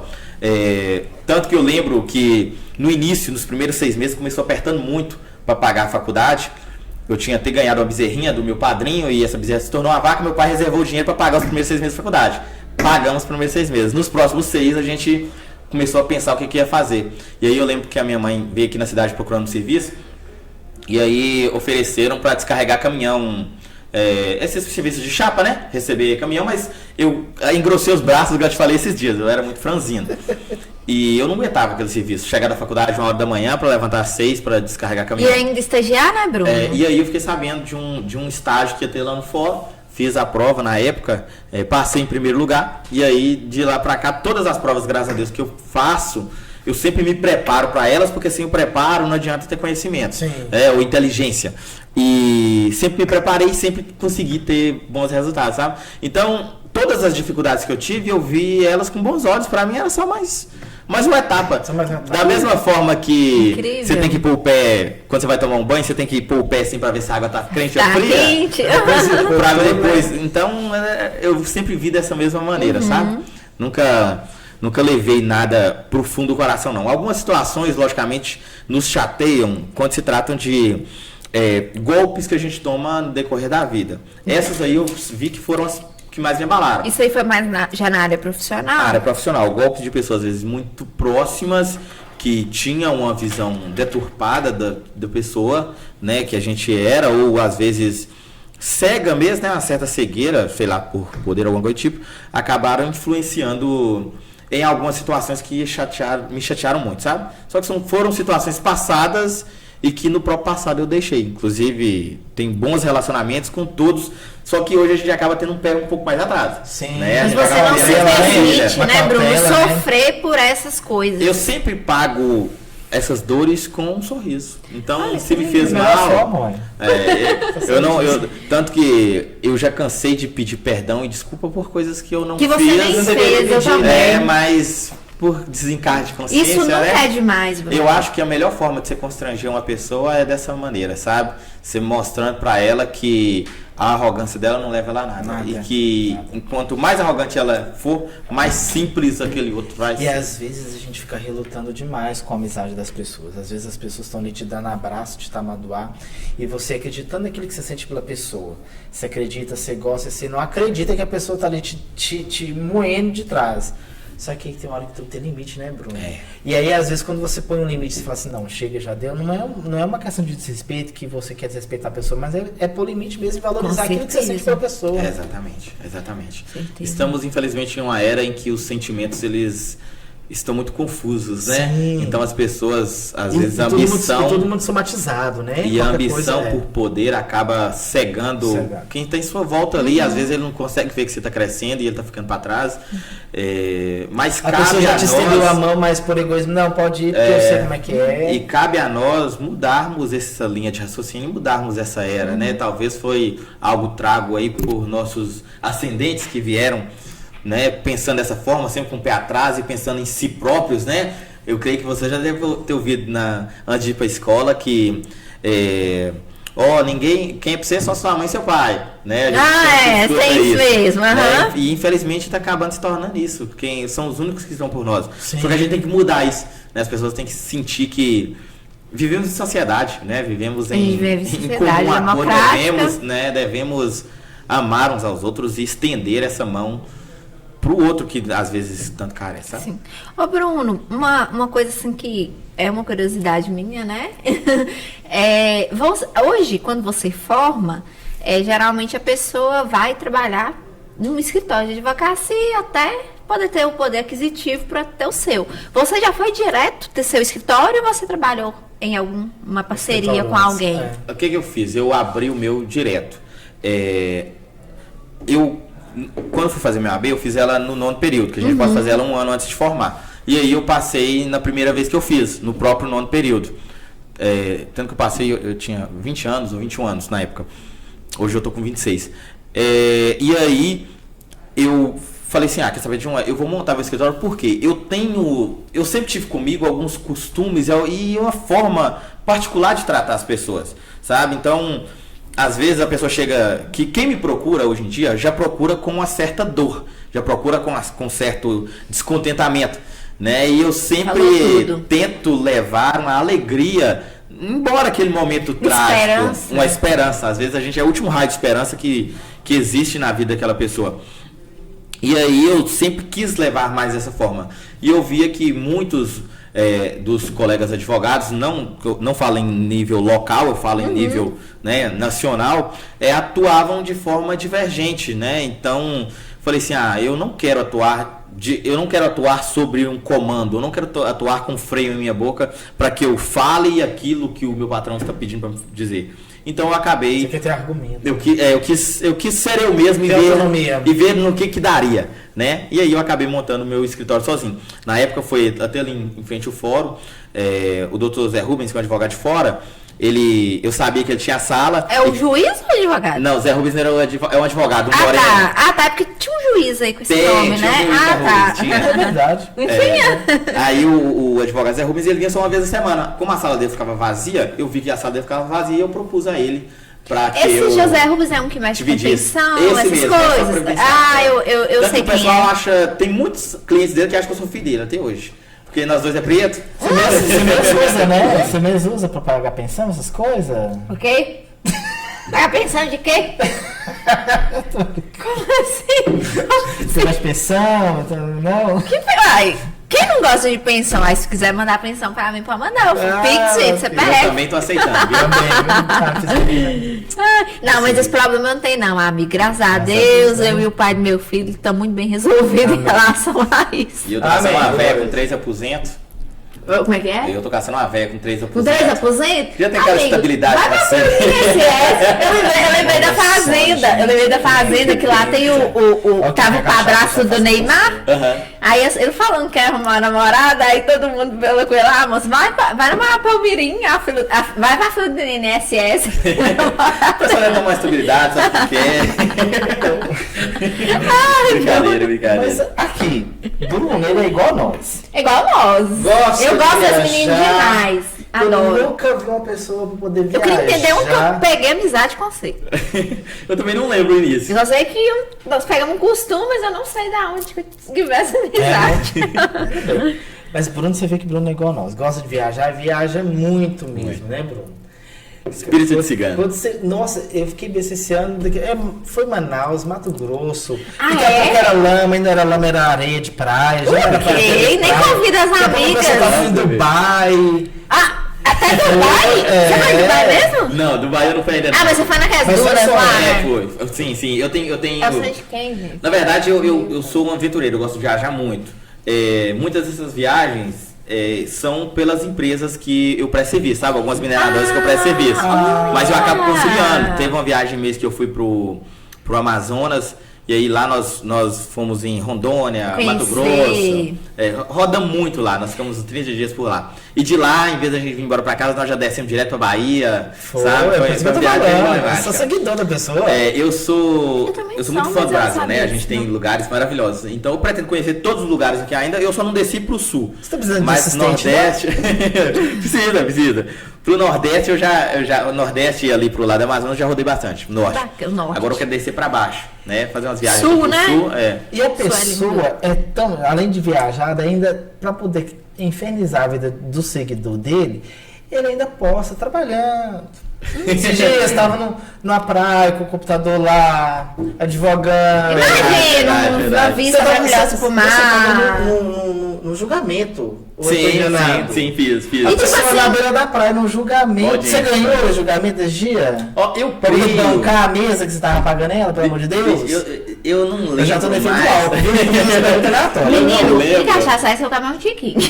Tanto que eu lembro que no início, nos primeiros 6 meses, começou apertando muito para pagar a faculdade. Eu tinha até ganhado uma bezerrinha do meu padrinho e essa bezerra se tornou uma vaca. Meu pai reservou o dinheiro para pagar os primeiros 6 meses de faculdade. Pagamos os primeiros 6 meses. Nos próximos 6, a gente começou a pensar o que ia fazer. E aí eu lembro que a minha mãe veio aqui na cidade procurando um serviço, e aí ofereceram para descarregar caminhão, esse serviço de chapa, né? Receber caminhão, mas eu engrossei os braços, igual eu te falei esses dias, eu era muito franzino. E eu não aguentava aquele serviço. Chegar da faculdade 1h da manhã para levantar às 6 para descarregar caminhão.
E ainda estagiar, né, Bruno?
E aí eu fiquei sabendo de um estágio que ia ter lá no fórum. Fiz a prova na época, passei em primeiro lugar. E aí, de lá pra cá, todas as provas, graças a Deus, que eu faço, eu sempre me preparo para elas, porque sem o preparo não adianta ter conhecimento, ou inteligência. E sempre me preparei e sempre consegui ter bons resultados, sabe? Então, todas as dificuldades que eu tive, eu vi elas com bons olhos. Para mim era só mais uma etapa. Da mesma forma que você tem que pôr o pé, quando você vai tomar um banho, você tem que pôr o pé assim para ver se a água tá quente ou fria.
Quente.
Pra ver depois. Então, eu sempre vi dessa mesma maneira, sabe? Nunca levei nada pro fundo do coração, não. Algumas situações, logicamente, nos chateiam quando se tratam de golpes que a gente toma no decorrer da vida. Essas aí eu vi que foram as que mais me abalaram.
Isso aí foi mais já na área profissional?
Na área profissional. Golpes de pessoas, às vezes, muito próximas, que tinham uma visão deturpada da pessoa, né, que a gente era, ou às vezes cega mesmo, né, uma certa cegueira, sei lá, por poder, alguma coisa do tipo, acabaram influenciando em algumas situações que me chatearam muito, sabe? Só que foram situações passadas e que no próprio passado eu deixei. Inclusive, tem bons relacionamentos com todos, só que hoje a gente acaba tendo um pé um pouco mais atrás.
Sim.
Né?
Mas você não se permite, né, Bruno, sofrer por essas coisas.
Eu sempre pago essas dores com um sorriso. Então, se me fez mal... tanto que eu já cansei de pedir perdão e desculpa por coisas que eu não fiz.
Que você nem fez, eu também.
Mas... por desencargo de consciência.
Isso não é demais, Bruno.
Eu acho que a melhor forma de você constranger uma pessoa é dessa maneira, sabe? Você mostrando pra ela que a arrogância dela não leva ela a nada. E que enquanto mais arrogante ela for, mais simples aquele outro vai ser.
E às vezes a gente fica relutando demais com a amizade das pessoas. Às vezes as pessoas estão ali te dando abraço, te tamanduar, e você acreditando naquilo que você sente pela pessoa. Você acredita, você gosta, você não acredita que a pessoa tá ali te moendo de trás. Só que tem uma hora que tem limite, né, Bruno? E aí, às vezes, quando você põe um limite, você fala assim, não, chega, já deu. Não é uma questão de desrespeito, que você quer desrespeitar a pessoa, mas é por limite mesmo, valorizar aquilo que você sente pela pessoa.
Exatamente. Estamos, infelizmente, em uma era em que os sentimentos, eles estão muito confusos, né? Sim. Então as pessoas, às vezes, a ambição...
todo mundo somatizado, né?
E a ambição por poder acaba cegando quem está em sua volta ali. Às vezes ele não consegue ver que você está crescendo e ele está ficando para trás. Mas
a pessoa já te estendeu a mão, mas por egoísmo, não, pode ir, porque eu sei como é que é.
E cabe a nós mudarmos essa linha de raciocínio, mudarmos essa era, né? Talvez foi algo trago aí por nossos ascendentes que vieram, né, pensando dessa forma, sempre com o pé atrás e pensando em si próprios, né? Eu creio que você já deve ter ouvido antes de ir para a escola que quem é pra você é só sua mãe e seu pai, né?
Tem isso mesmo.
Né? E infelizmente está acabando se tornando isso, porque são os únicos que estão por nós. Sim. Só que a gente tem que mudar isso, né? As pessoas têm que sentir que vivemos em sociedade, né? Vivemos em comum acordo, devemos amar uns aos outros e estender essa mão pro outro que às vezes tanto carece, sabe?
Sim. Ô Bruno, uma coisa assim que é uma curiosidade minha, né? Hoje, quando você forma, geralmente a pessoa vai trabalhar num escritório de advocacia até poder ter o poder aquisitivo para ter o seu. Você já foi direto ter seu escritório ou você trabalhou em alguma parceria com alguém?
O que eu fiz? Eu abri o meu direto. Quando eu fui fazer minha AB, eu fiz ela no 9º período, que a gente pode fazer ela um ano antes de formar. E aí eu passei na primeira vez que eu fiz, no próprio 9º período. Tanto que eu passei, eu tinha 20 anos ou 21 anos na época. Hoje eu tô com 26. E aí eu falei assim, quer saber de eu vou montar meu escritório porque eu sempre tive comigo alguns costumes e uma forma particular de tratar as pessoas, sabe? Então, às vezes a pessoa chega, que quem me procura hoje em dia já procura com uma certa dor, já procura com certo descontentamento, né? E eu sempre tento levar uma alegria, embora aquele momento trágico, uma esperança. Às vezes a gente é o último raio de esperança que existe na vida daquela pessoa. E aí eu sempre quis levar mais dessa forma. E eu via que muitos dos colegas advogados, não falo em nível local, eu falo em nível, né, nacional, atuavam de forma divergente, né? Então, falei assim, eu não quero atuar eu não quero atuar sobre um comando, eu não quero atuar com freio em minha boca para que eu fale aquilo que o meu patrão está pedindo para dizer. Então eu acabei.
Você quer ter argumento.
Eu quis ser eu mesmo e ver no que daria, né? E aí eu acabei montando meu escritório sozinho. Na época foi até ali em frente ao fórum, o Dr. Zé Rubens, que é um advogado de fora. Eu sabia que ele tinha a sala.
É o juiz ou o advogado?
Não, Zé Rubens é um advogado.
Tá, porque tinha um juiz aí com esse nome, né?
Tinha. É verdade.
Não tinha.
Aí o advogado Zé Rubens, ele vinha só uma vez a semana. Como a sala dele ficava vazia, eu vi que a sala dele ficava vazia e eu propus a ele pra que
esse José Rubens é um que mexe com pensão, essas
mesmo,
coisas. Eu sei
que o pessoal acha, tem muitos clientes dele que acham que eu sou filho dele até hoje. Porque nós dois é preto.
Você mesmo usa, né? Você mesmo usa pra pagar pensão, essas coisas?
Ok? Pagar pensão de quê? Como assim?
Você gosta de pensão? Não?
Quem não gosta de pensão? Aí se quiser mandar pensão pra mim, pode mandar. O Pix, você pega.
Eu também tô aceitando.
Não, mas esse problema não tem não, amigo. Graças a Deus, eu e o pai do meu filho estamos muito bem resolvidos em relação a isso.
E eu tô caçando uma velha com 3 aposentos.
Como é que é?
Eu tô caçando uma velha com 3
Com
aposentos.
3 aposentos?
Já tem aquela estabilidade
vai
pra
pra
sempre.
Eu lembrei da Fazenda. Eu lembrei da Fazenda, que lá tem tava o padrasto do Neymar. Aí ele falando que ia arrumar uma namorada, aí todo mundo falou com ele, moço, vai namorar pra Palmirim, vai pra filha do INSS.
O pessoal leva uma estabilidade, sabe o que é? Brincadeira.
Mas aqui, Bruno, ele é igual nós.
É igual nós. Eu gosto das meninas demais. Adoro.
Eu nunca vi uma pessoa pra poder viajar.
Eu queria entender onde que eu peguei amizade com você.
Eu também não lembro o início.
Eu sei que nós pegamos um costume, mas eu não sei de onde que eu consegui ver essa amizade.
Mas Bruno, você vê que Bruno é igual nós. Gosta de viajar, viaja muito mesmo, né, Bruno?
Espírito de cigano.
Nossa, eu fiquei bem esse ano. Foi Manaus, Mato Grosso.
Era
lama, ainda era lama, era areia de praia. Já era
nem convida as amigas.
Você tava em Dubai.
Até Dubai? Você foi em Dubai mesmo?
Não, Dubai eu não fui ainda.
Mas você foi naquelas duras lá?
Foi. Sim. Eu tenho.
Eu sou de quem, gente?
Na verdade, eu sou um aventureiro, eu gosto de viajar muito. Muitas dessas viagens são pelas empresas que eu presto serviço, sabe? Algumas mineradoras que eu presto serviço. Mas eu acabo conciliando. Teve uma viagem mesmo que eu fui pro Amazonas. E aí lá nós fomos em Rondônia, Mato Grosso. Rodamos muito lá, nós ficamos 30 dias por lá. E de lá, em vez de a gente vir embora pra casa, nós já descemos direto pra Bahia. Sabe?
Foi uma viagem. Eu sou seguidor da pessoa.
Eu sou muito fã do Brasil, né? A gente tem lugares maravilhosos. Então eu pretendo conhecer todos os lugares aqui ainda. Eu só não desci pro sul.
Você tá precisando
mas
de assistente,
Nordeste. Precisa. Pro Nordeste o Nordeste ali pro lado do Amazonas eu já rodei bastante. Norte. Agora eu quero descer pra baixo, né? Fazer umas viagens
sul,
pro
né?
sul.
E a pessoa é tão, além de viajar, ainda pra poder infernizar a vida do seguidor dele, ele ainda posta trabalhando. Esses dias estava numa praia com o computador lá, advogando.
Imagina, uma vista maravilhosa pro mar.
No julgamento.
Sim, fiz.
A pessoa na beira da praia, no julgamento. Você ganhou o julgamento desse dia?
Eu
pra poder bancar a mesa que você estava pagando ela, pelo amor de Deus?
Eu não lembro.
Eu já tô defendendo alto, viu?
Menino, que cachaça essa eu tomar um tiquinho.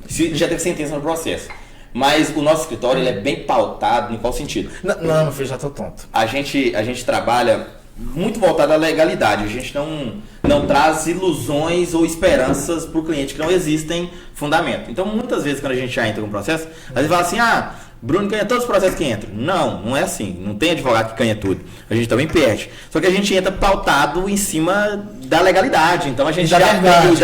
Se já teve sentença no processo. Mas o nosso escritório ele é bem pautado em qual sentido?
Não, filho, já tô tonto.
A gente trabalha muito voltado à legalidade. A gente não traz ilusões ou esperanças para o cliente que não existem fundamento. Então, muitas vezes, quando a gente já entra com um processo, a gente fala assim, Bruno ganha todos os processos que entram. Não é assim. Não tem advogado que ganha tudo. A gente também perde. Só que a gente entra pautado em cima da legalidade. Então a gente da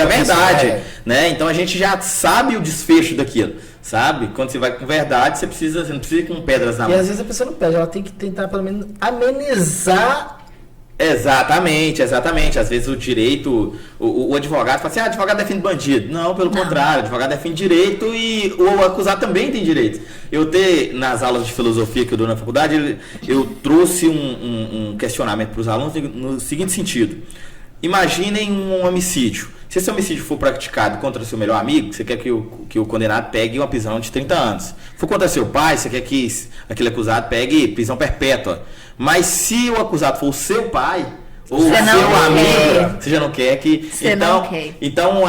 verdade. Né? Então a gente já sabe o desfecho daquilo. Sabe? Quando você vai com verdade, você não precisa ir com pedras na mão.
E às vezes a pessoa não perde, ela tem que tentar pelo menos amenizar.
Exatamente. Às vezes o direito, o advogado fala assim, advogado defende bandido. Não, pelo contrário, o advogado defende direito e o acusado também tem direito. Nas aulas de filosofia que eu dou na faculdade, eu trouxe um questionamento para os alunos no seguinte sentido. Imaginem um homicídio. Se esse homicídio for praticado contra seu melhor amigo, você quer que o condenado pegue uma prisão de 30 anos. Se for contra seu pai, você quer que aquele acusado pegue prisão perpétua. Mas se o acusado for o seu pai, ou seu amigo, você já não quer que... Então,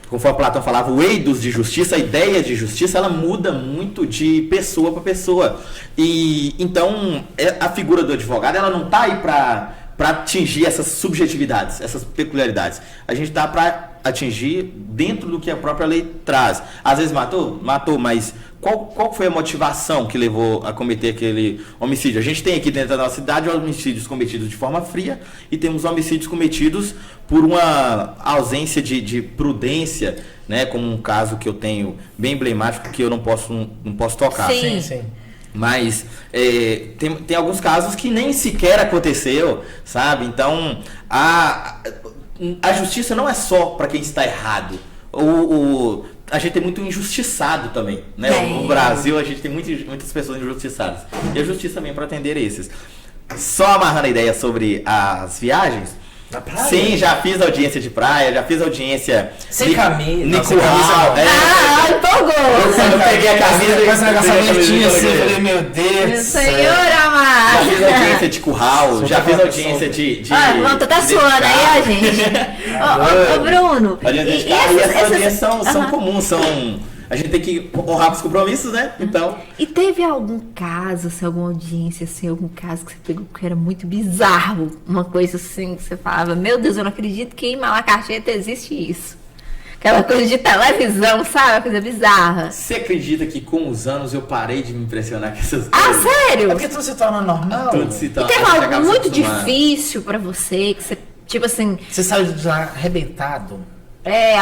conforme Platão falava, o eidos de justiça, a ideia de justiça, ela muda muito de pessoa para pessoa. E então, a figura do advogado, ela não está aí para atingir essas subjetividades, essas peculiaridades. A gente está para atingir dentro do que a própria lei traz. Às vezes matou, mas qual foi a motivação que levou a cometer aquele homicídio? A gente tem aqui dentro da nossa cidade homicídios cometidos de forma fria e temos homicídios cometidos por uma ausência de prudência, né? Como um caso que eu tenho bem emblemático que eu não posso tocar.
Sim.
Mas tem alguns casos que nem sequer aconteceu, sabe? Então, a justiça não é só para quem está errado. A gente tem muito injustiçado também, né? No Brasil, a gente tem muitas pessoas injustiçadas. E a justiça vem para atender esses. Só amarrando a ideia sobre as viagens...
Na praia?
Sim, já fiz audiência de praia, já fiz audiência...
Sem camisa.
No curral.
Empolgou!
Eu peguei a camisa
com esse negócio abertinho assim, eu falei, meu Deus.
Meu Senhor amado!
Já fiz audiência de curral, já fiz audiência de
Pronto, tá suando aí, ó, gente. Ô, Bruno.
E essas audiências são comuns, a gente tem que honrar os compromissos, né? Então...
E teve algum caso, assim, alguma audiência, assim, algum caso que você pegou que era muito bizarro? Uma coisa assim, que você falava, meu Deus, eu não acredito que em Malacacheta existe isso. Aquela coisa de televisão, sabe? Uma coisa bizarra.
Você acredita que com os anos eu parei de me impressionar com essas coisas?
Ah, sério?
É porque tudo se torna normal.
Tudo se torna...
E teve algo muito difícil pra você, que você, tipo assim...
Você saiu já arrebentado?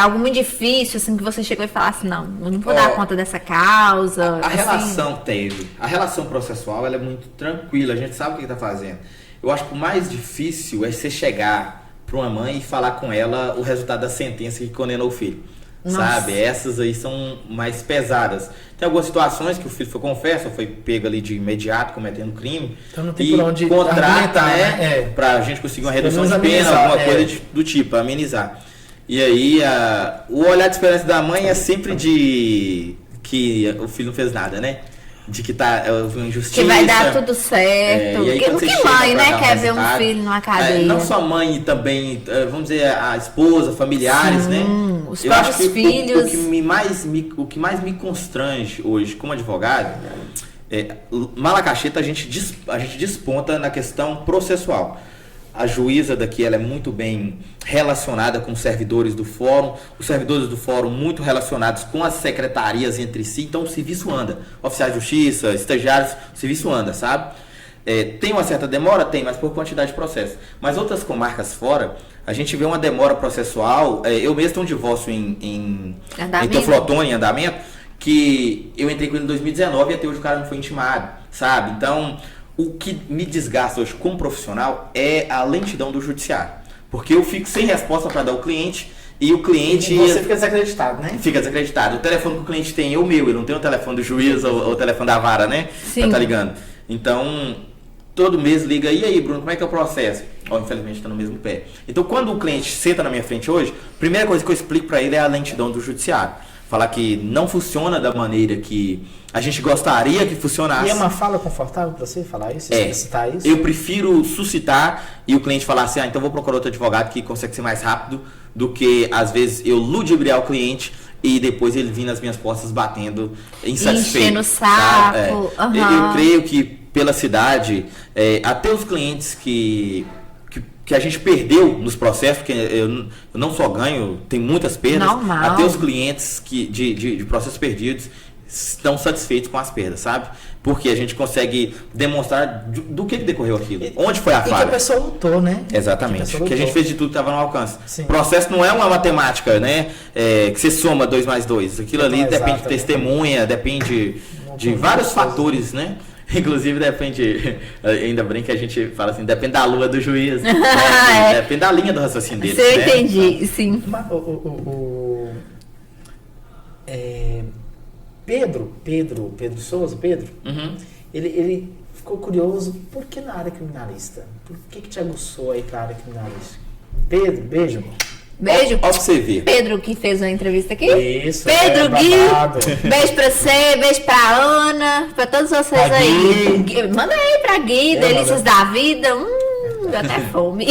Algo muito difícil, assim, que você chegou e falasse, não, eu não vou dar conta dessa causa.
A relação a relação processual, ela é muito tranquila, a gente sabe o que está fazendo. Eu acho que o mais difícil é você chegar para uma mãe e falar com ela o resultado da sentença que condenou o filho. Nossa. Sabe? Essas aí são mais pesadas. Tem algumas situações que o filho foi confesso, foi pego ali de imediato cometendo crime.
Então não tem por onde
contrata, né? Pra gente conseguir uma redução de pena, alguma coisa do tipo, amenizar. E aí, o olhar de esperança da mãe é sempre de que o filho não fez nada, né? De que tá uma injustiça.
Que vai dar tudo certo. Que mãe, né, quer ver um filho numa cadeia?
Não só mãe, também, vamos dizer, a esposa, familiares, né?
Os próprios filhos.
O que mais me constrange hoje como advogado, Malacacheta a gente desponta na questão processual. A juíza daqui ela é muito bem relacionada com os servidores do fórum muito relacionados com as secretarias entre si, então o serviço anda. Oficiais de justiça, estagiários, o serviço anda, sabe? Tem uma certa demora? Tem, mas por quantidade de processo. Mas outras comarcas fora, a gente vê uma demora processual. Eu mesmo tenho um divórcio em Teoflotone, em andamento, que eu entrei com ele em 2019 e até hoje o cara não foi intimado, sabe? Então... O que me desgasta hoje como profissional é a lentidão do judiciário. Porque eu fico sem resposta para dar ao cliente e o cliente...
E você fica desacreditado, né?
Fica desacreditado. O telefone que o cliente tem é o meu, ele não tem o telefone do juiz ou o telefone da vara, né?
Sim.
Pra tá ligando. Então, todo mês liga, e aí, Bruno, como é que é o processo? Infelizmente está no mesmo pé. Então, quando o cliente senta na minha frente hoje, a primeira coisa que eu explico para ele é a lentidão do judiciário. Falar que não funciona da maneira que a gente gostaria que funcionasse.
E é uma fala confortável para você falar isso? Suscitar isso?
Eu prefiro suscitar e o cliente falar assim, então vou procurar outro advogado que consegue ser mais rápido do que, às vezes, eu ludibriar o cliente e depois ele vir nas minhas costas batendo insatisfeito.
Enchendo o saco.
Eu creio que pela cidade, até os clientes que a gente perdeu nos processos, porque eu não só ganho, tem muitas perdas.
Normal.
Até os clientes de processos perdidos estão satisfeitos com as perdas, sabe? Porque a gente consegue demonstrar do que decorreu aquilo, onde foi a falha.
E que a pessoa lutou, né?
Exatamente, que a gente fez de tudo que estava no alcance.
Sim.
O processo não é uma matemática, né? Que você soma 2 mais 2. Aquilo ali depende de testemunha, depende de vários fatores, né? Inclusive depende, ainda bem que a gente fala assim, depende da lua do juiz, né? Depende da linha do raciocínio dele.
Você entendi, sim.
Pedro Souza,
Uhum.
ele ficou curioso, por que na área criminalista? Por que te aguçou aí pra área criminalista? Pedro, beijo.
Beijo.
Ó pra você ver.
Pedro que fez uma entrevista aqui.
Isso.
Pedro, Gui. Beijo pra você, beijo pra Ana, pra todos vocês aí. Manda aí pra Gui, Delícias da Vida. Me deu até fome.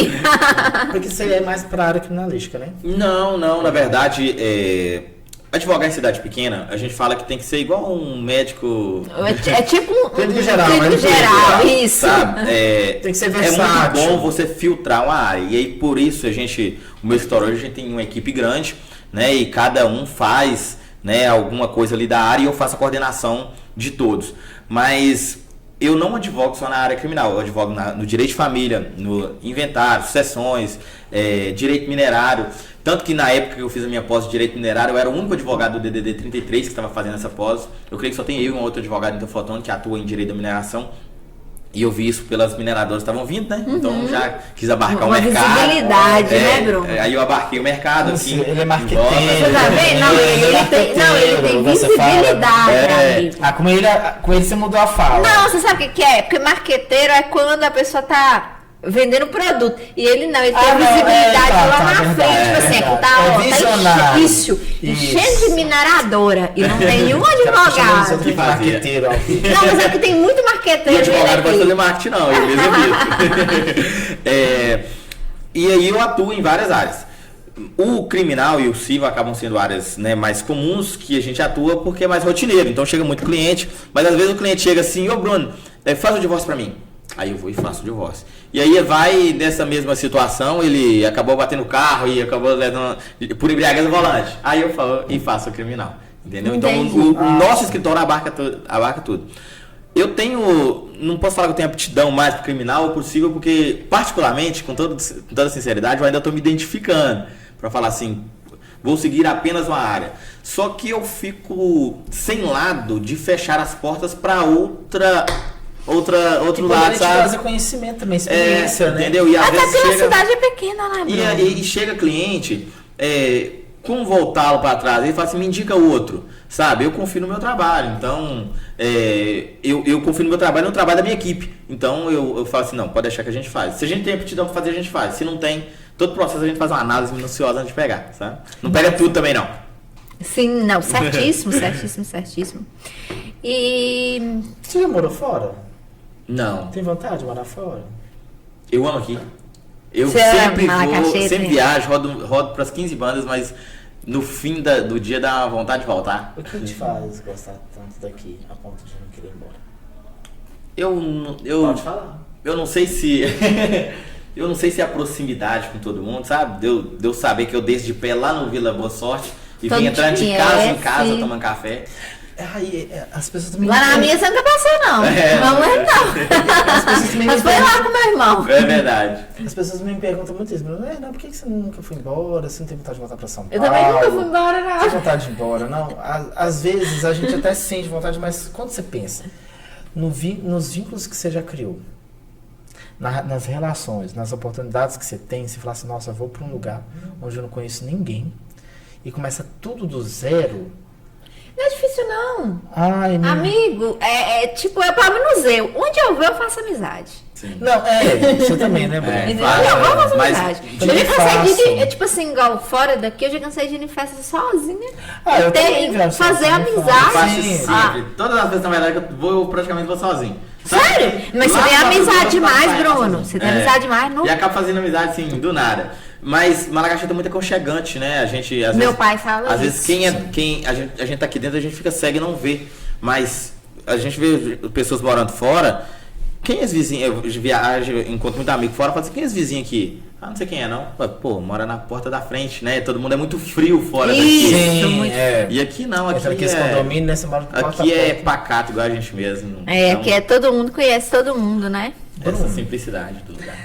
Porque você é mais pra área criminalística, né?
Não, na verdade, advogar em cidade pequena, a gente fala que tem que ser igual um médico...
É tipo um
clínico geral,
clínico geral, isso.
Sabe?
Tem que ser
É
versátil.
muito bom você filtrar uma área. E aí, por isso, o meu escritório hoje, a gente tem uma equipe grande, né? E cada um faz, né, alguma coisa ali da área e eu faço a coordenação de todos. Mas eu não advogo só na área criminal, eu advogo no direito de família, no inventário, sucessões, direito minerário. Tanto que na época que eu fiz a minha pós de direito minerário, eu era o único advogado do DDD 33 que estava fazendo essa pós. Eu creio que só tem eu e um outro advogado em Teoflotone que atua em direito da mineração. E eu vi isso pelas mineradoras que estavam vindo, né? Então já quis abarcar o mercado.
Uma visibilidade, né, Bruno?
Aí eu abarquei o mercado aqui.
Ele é marqueteiro.
Você tá vendo? Ele tem visibilidade, amigo.
Com ele você mudou a fala.
Não, você sabe o que é? Porque marqueteiro é quando a pessoa tá vendendo produto. E ele não, ele tem visibilidade lá na frente. Tipo assim, aqui tá difícil. Cheio de mineradora. E não tem nenhum advogado.
Que
marqueteiro.
Não, mas é que tem muito marqueteiro.
O advogado não pode fazer marketing, não. Eu mesmo evito. E aí eu atuo em várias áreas. O criminal e o civil acabam sendo áreas, né, mais comuns que a gente atua porque é mais rotineiro. Então chega muito cliente, mas às vezes o cliente chega assim: ô Bruno, faz o divórcio pra mim. Aí eu vou e faço o divórcio. E aí vai nessa mesma situação, ele acabou batendo o carro e acabou levando por embriaguez no volante. Aí eu falo e faço o criminal. Entendeu?
Entendi.
Então o nosso escritório abarca tudo. Eu não posso falar que eu tenho aptidão mais pro criminal ou pro civil, porque particularmente, com toda sinceridade, eu ainda estou me identificando para falar assim, vou seguir apenas uma área. Só que eu fico sem lado de fechar as portas para outro lado, sabe?
Trazer conhecimento também, experiência, né?
Entendeu? E às
Até
vezes
pela
chega,
cidade é pequena, né, Bruno?
e chega cliente, como voltá-lo para trás? Ele fala assim, me indica outro, sabe? Eu confio no meu trabalho, então eu confio no meu trabalho e no trabalho da minha equipe. Então eu falo assim, não, pode deixar que a gente faz. Se a gente tem aptidão para fazer, a gente faz. Se não tem, todo processo a gente faz uma análise minuciosa antes de pegar, sabe? Não pega tudo também, não.
Sim, não, certíssimo. E...
Você já morou fora?
Não.
Tem vontade de morar fora?
Eu amo aqui. Eu
Você
sempre viajo, rodo para as 15 bandas, mas no fim do dia dá uma vontade de voltar.
O que te faz gostar tanto daqui, a ponto de não querer ir embora? Pode falar.
Eu não sei se... eu não sei se é a proximidade com todo mundo, sabe? De eu saber que eu desço de pé lá no Vila Boa Sorte e vim entrando de casa em casa tomando café.
Aí, as pessoas também...
Lá na minha você nunca passou, não. Não.
As pessoas também
Mas foi lá com meu irmão.
É verdade.
As pessoas me perguntam muito isso. Por que você nunca foi embora? Você não tem vontade de voltar pra São Paulo?
Eu também nunca fui embora, não.
Não tem vontade de ir embora, não. Às vezes a gente até sente vontade, mas quando você pensa nos vínculos que você já criou, nas relações, nas oportunidades que você tem, você fala assim, nossa, eu vou pra um lugar onde eu não conheço ninguém e começa tudo do zero...
Não é difícil, não.
Ai,
amigo, tipo, eu paro no museu. Onde eu vou, eu faço amizade.
Sim.
Não, você também, né, Bruno?
Eu faço amizade. Eu já cansei de ir, tipo assim, igual fora daqui, eu já cansei de ir em festa sozinha.
Eu também,
fazer
Eu
amizade.
faço sempre. Todas as vezes, na verdade, que eu praticamente vou sozinho.
Sério? Mas você tem amizade demais, Bruno. Você tem amizade demais, não?
E acaba fazendo amizade, assim, do nada. Mas Maracajá é muito aconchegante, né? A gente, às
Meu
vezes,
pai fala
às
isso.
vezes, a gente tá aqui dentro, a gente fica cego e não vê. Mas a gente vê pessoas morando fora. Quem é os vizinhos? Eu viajo, encontro muito amigo fora, falo assim, quem é os vizinhos aqui? Não sei quem é, não. Pô, mora na porta da frente, né? Todo mundo é muito frio fora daqui.
Sim,
E aqui não, aqui
condomínio, né? Você mora
aqui é pacato, igual a gente mesmo. Então,
Aqui todo mundo conhece todo mundo, né?
Essa simplicidade do lugar.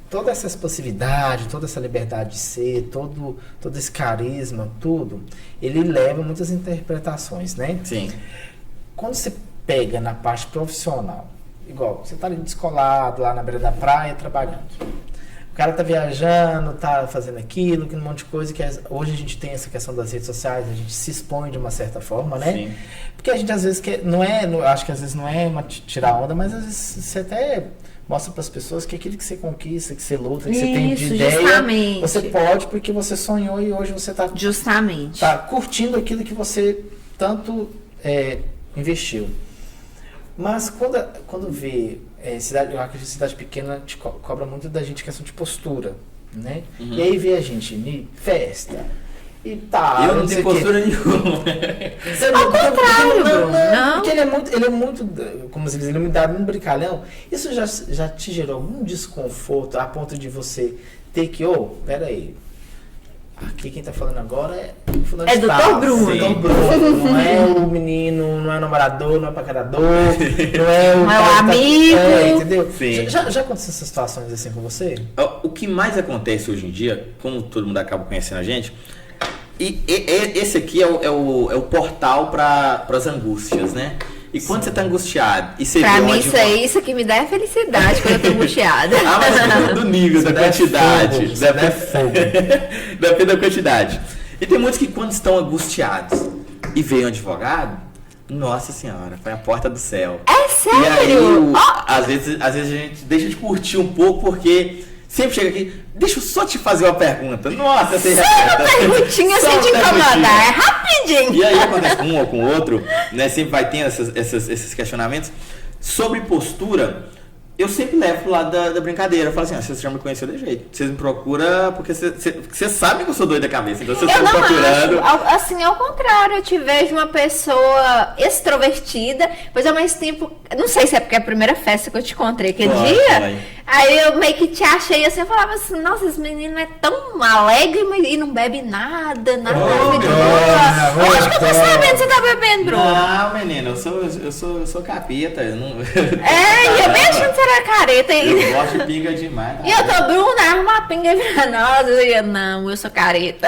Toda essa expansividade, toda essa liberdade de ser, todo esse carisma, tudo, ele leva muitas interpretações, né?
Sim.
Quando você pega na parte profissional, igual, você tá ali descolado, lá na beira da praia, trabalhando. O cara tá viajando, tá fazendo aquilo, um monte de coisa, que hoje a gente tem essa questão das redes sociais, a gente se expõe de uma certa forma, né?
Sim.
Porque a gente às vezes acho que às vezes não é uma tirar onda, mas às vezes você até mostra para as pessoas que aquilo que você conquista, que você luta, que você tem de ideia,
justamente.
você pode porque você sonhou e hoje você tá curtindo aquilo que você tanto investiu. Mas quando vê cidade, eu acredito que cidade pequena te cobra muito da gente questão de postura, né?
Uhum.
E aí vê a gente em festa e tá.
Eu não tenho postura nenhuma.
Ao contrário, Bruno. Não.
Porque ele é muito, como se diz, ele é muito dado, muito brincalhão. Isso já te gerou algum desconforto a ponto de você ter que, peraí. Aqui quem tá falando agora é o fulano
de tal. É Dr. Bruno.
Dr. Bruno. Não é o menino, não é o namorador, não é o paquerador, não é o
amigo.
Entendeu?
Sim.
Já aconteceu essas situações assim com você?
O que mais acontece hoje em dia, como todo mundo acaba conhecendo a gente, esse aqui é o portal para as angústias, né? E quando você tá angustiado e você
pra
vê
mim
onde...
isso aqui me dá felicidade quando eu tô angustiada.
Mas do nível, da quantidade. Depende da quantidade. E tem muitos que quando estão angustiados e veem um advogado, nossa senhora, foi a porta do céu.
É sério?
E aí, às vezes a gente deixa de curtir um pouco porque sempre chega aqui, deixa eu só te fazer uma pergunta. Nossa, você
só uma perguntinha sem te incomodar, é rapidinho.
E aí acontece com um ou com o outro, né? Sempre vai tendo esses questionamentos. Sobre postura, eu sempre levo pro lado da brincadeira. Eu falo assim, vocês já me conheceu de jeito. Vocês me procuram porque vocês sabem que eu sou doido da cabeça. Então vocês estão procurando.
Acho, assim, ao contrário, eu te vejo uma pessoa extrovertida, mas ao mesmo tempo, não sei se é porque é a primeira festa que eu te encontrei aquele dia. Aí eu meio que te achei assim, eu falava assim, nossa, esse menino é tão alegre e não bebe nada de boa. Eu acho que eu tô sabendo que você tá bebendo, Bruno.
Não, menina, eu sou capeta. Eu não...
e eu bem achando que você era careta.
Eu gosto de pinga demais.
E eu tô, Bruno, arruma uma pinga venenosa. Não, eu sou careta.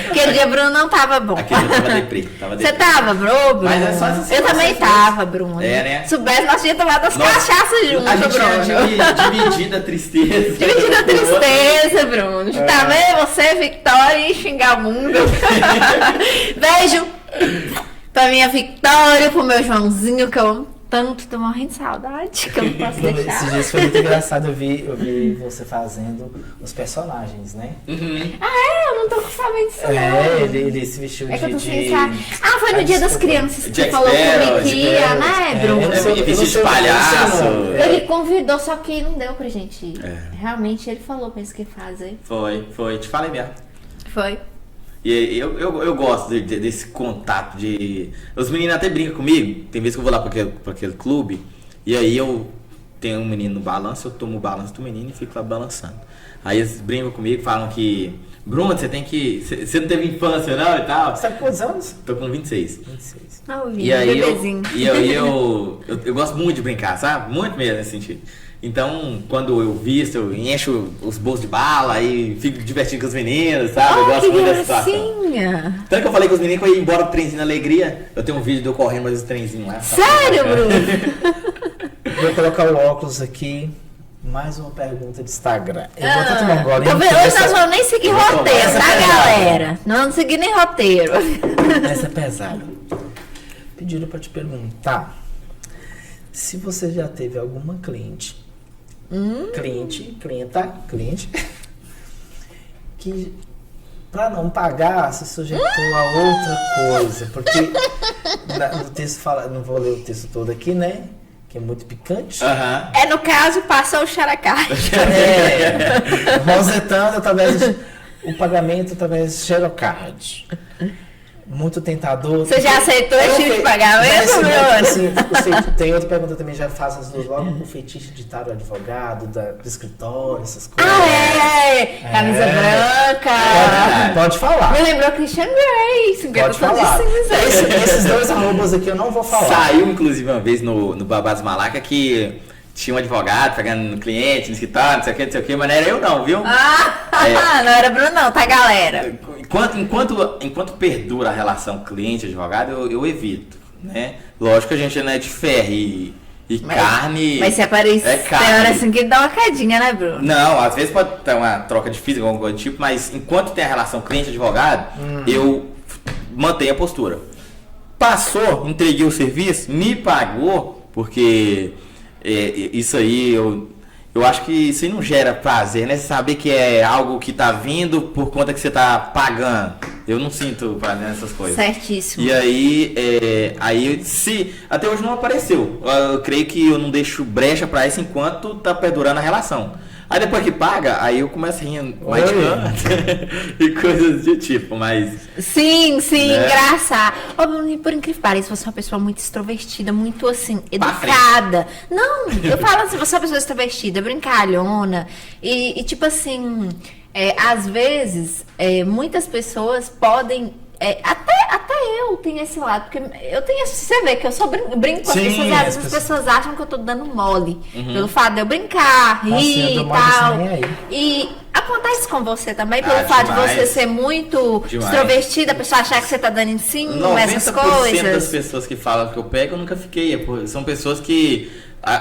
Aquele dia, Bruno, não tava bom.
Aquele dia tava deprê.
Você tava, Bruno?
Mas é só assim,
eu também tava, Bruno.
Né?
Se soubesse, nós tínhamos tomado as cachaças juntos, Bruno.
Dividida a tristeza.
Dividida a tristeza, Bruno. Tá vendo? Você, Victória, e xingar o mundo. Beijo pra minha Victória, pro meu Joãozinho, que eu amo tanto, tô morrendo de saudade, que eu não posso deixar.
Esses dias foi muito engraçado, eu vi você fazendo os personagens, né?
Uhum. Eu não tô sabendo disso não.
Ele se vestiu
que eu tô sem foi no dia das crianças que
Jack
falou
Sparrow,
comigo que ia, né, Bruno?
Vestido de palhaço.
Ele convidou, só que não deu pra gente ir. Realmente ele falou pra isso que fazer.
Foi, te falei mesmo.
Foi.
E eu gosto desse contato os meninos até brincam comigo. Tem vezes que eu vou lá pra aquele clube e aí eu tenho um menino no balanço, eu tomo o balanço do menino e fico lá balançando. Aí eles brincam comigo, falam que Bruno, você não teve infância não e tal.
Você tá com quantos anos?
Tô com 26.
E aí
eu gosto muito de brincar, sabe? Muito mesmo nesse sentido. Então, quando eu visto, eu encho os bolsos de bala e fico divertindo com os meninos, sabe? Eu gosto muito dessa situação. Tanto que eu falei com os meninos que eu ia embora pro trenzinho na alegria. Eu tenho um vídeo de eu correndo mais esse trenzinho lá.
Sério, Bruno?
Vou colocar o óculos aqui. Mais uma pergunta de Instagram. Eu vou até tomar um golinho.
Hoje nós vamos nem seguir roteiro, tá, galera? Não vamos seguir nem roteiro.
Essa é pesada. Pediram pra te perguntar se você já teve alguma cliente que para não pagar se sujeitou a outra coisa, porque no texto fala, não vou ler o texto todo aqui, né, que é muito picante.
No caso, passou o xaracate.
Rosetando através o pagamento através do xerocard. Muito tentador.
Você já aceitou esse tipo de pagamento, Bruno?
Tem outra pergunta também, já faço as duas logo. O fetiche de estar o advogado, do escritório, essas coisas.
Camisa branca.
Pode falar.
Me lembrou Christian Grey.
Pode falar. Esses dois arrobas aqui eu não vou falar.
Saiu, inclusive, uma vez no Babás Malaca que tinha um advogado pegando no cliente, no escritório, não sei o que, mas não era eu não, viu?
Não era Bruno não, tá, galera?
Enquanto perdura a relação cliente-advogado, eu evito, né? Lógico que a gente não é de ferro e carne...
Mas se aparecer, tem hora assim que dá uma quedinha, né, Bruno?
Não, às vezes pode ter uma troca de física, alguma coisa do tipo, mas enquanto tem a relação cliente-advogado, eu mantenho a postura. Passou, entreguei o serviço, me pagou, porque isso aí eu acho que isso aí não gera prazer, né? Saber que é algo que tá vindo por conta que você tá pagando. Eu não sinto prazer nessas coisas.
Certíssimo.
E aí, se até hoje não apareceu. Eu creio que eu não deixo brecha pra isso enquanto tá perdurando a relação. Aí depois que paga, aí eu começo rindo mais de canto e coisas do tipo, mas...
Sim,
né?
engraçado. Ô, Bruno, por incrível que pareça, você é uma pessoa muito extrovertida, muito assim, educada. Não, eu falo assim, você é uma pessoa extrovertida, brincalhona. E tipo assim, às vezes, muitas pessoas podem... até eu tenho esse lado, porque eu tenho você vê que eu só brinco com as pessoas, e às vezes as pessoas acham que eu tô dando mole, pelo fato de eu brincar, rir e tal. E acontece com você também, pelo fato de você ser muito extrovertida, a pessoa achar que você tá dando em cima, essas coisas.
90% das pessoas que falam que eu pego, eu nunca fiquei. São pessoas que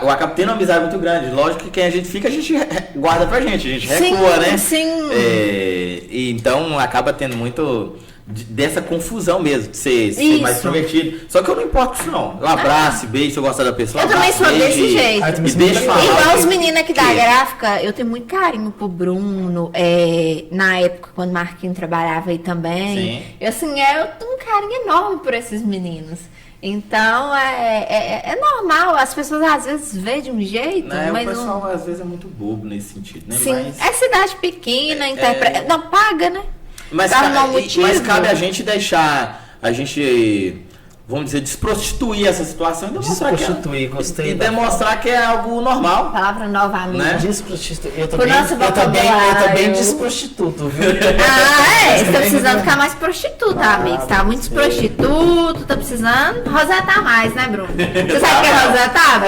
eu acabo tendo uma amizade muito grande. Lógico que quem a gente fica, a gente guarda pra gente, a gente recua, né?
Sim.
E então acaba tendo muito dessa confusão mesmo, de ser mais extrovertido. Só que eu não importo isso não. Eu abraço, beijo, se eu gostar da pessoa.
Eu também sou desse jeito.
E deixa falar.
Igual os meninos aqui da gráfica, eu tenho muito carinho pro Bruno. Na época, quando o Marquinhos trabalhava aí também. Eu tenho um carinho enorme por esses meninos. Então, é normal. As pessoas às vezes veem de um jeito, mas
o pessoal às vezes é muito bobo nesse sentido, né?
Sim, é cidade pequena, não paga, né?
Mas cabe a gente deixar, vamos dizer, desprostituir essa situação
e gostei.
E demonstrar que é algo normal.
Palavra nova, amiga.
Né?
Desprostituir. Eu também desprostituto, viu?
Você tá precisando ficar mais prostituta, amigo. Você tá muito prostituto, tá precisando rosetar mais, né, Bruno? Você sabe o que é rosetar?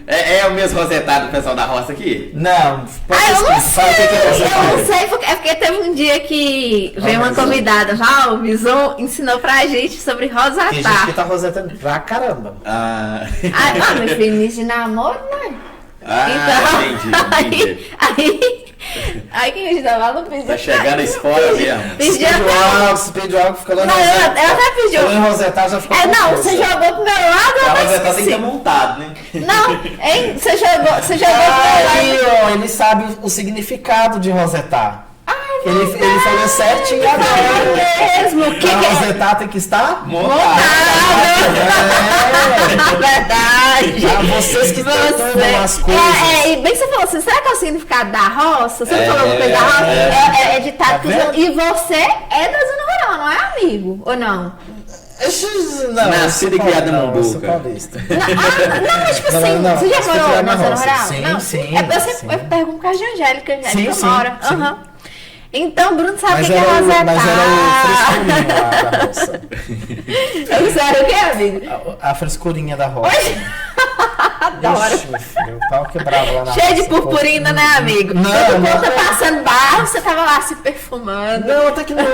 É o mesmo rosetado do pessoal da roça aqui?
Não,
eu não sei, porque teve um dia que veio uma convidada, o Bison ensinou pra gente sobre rosetar.
Tem gente que tá rosetando pra caramba.
Meu filho, início de namoro, né?
Entendi.
Aí quem a gente tava no pediu.
Tá chegando a escola mesmo.
Pediu algo, fica lá no
rosetar. Eu até pedi.
Falando em rosetar, já ficou
você jogou pro meu lado,
a rosetar tem que ter montado, né?
Não, hein? Você jogou pro meu
lado. Ele sabe o significado de rosetar. Ele falou certinho agora.
Mesmo.
A rosetar tem que estar
montada.
Verdade.
Vocês que estão as coisas.
E bem que você falou assim, será que é o significado da roça? Você não falou alguma coisa da roça? É ditado que e você é da zona rural, não é, amigo? Ou não?
Nascido e criado em Mambuca.
Não, mas tipo assim, você já morou na zona rural?
Sim.
Eu pergunto com a Angélica mora. Então, Bruno sabe o que é rosetar.
Mas era o frescurinho da roça.
Você era o que, amigo?
A frescurinha da roça.
Adoro.
Ixi, meu filho, o pau quebrava lá na
Cheio
roça,
de purpurina, né, amigo?
Não.
Tá passando barro, você tava lá se perfumando.
Não, até que não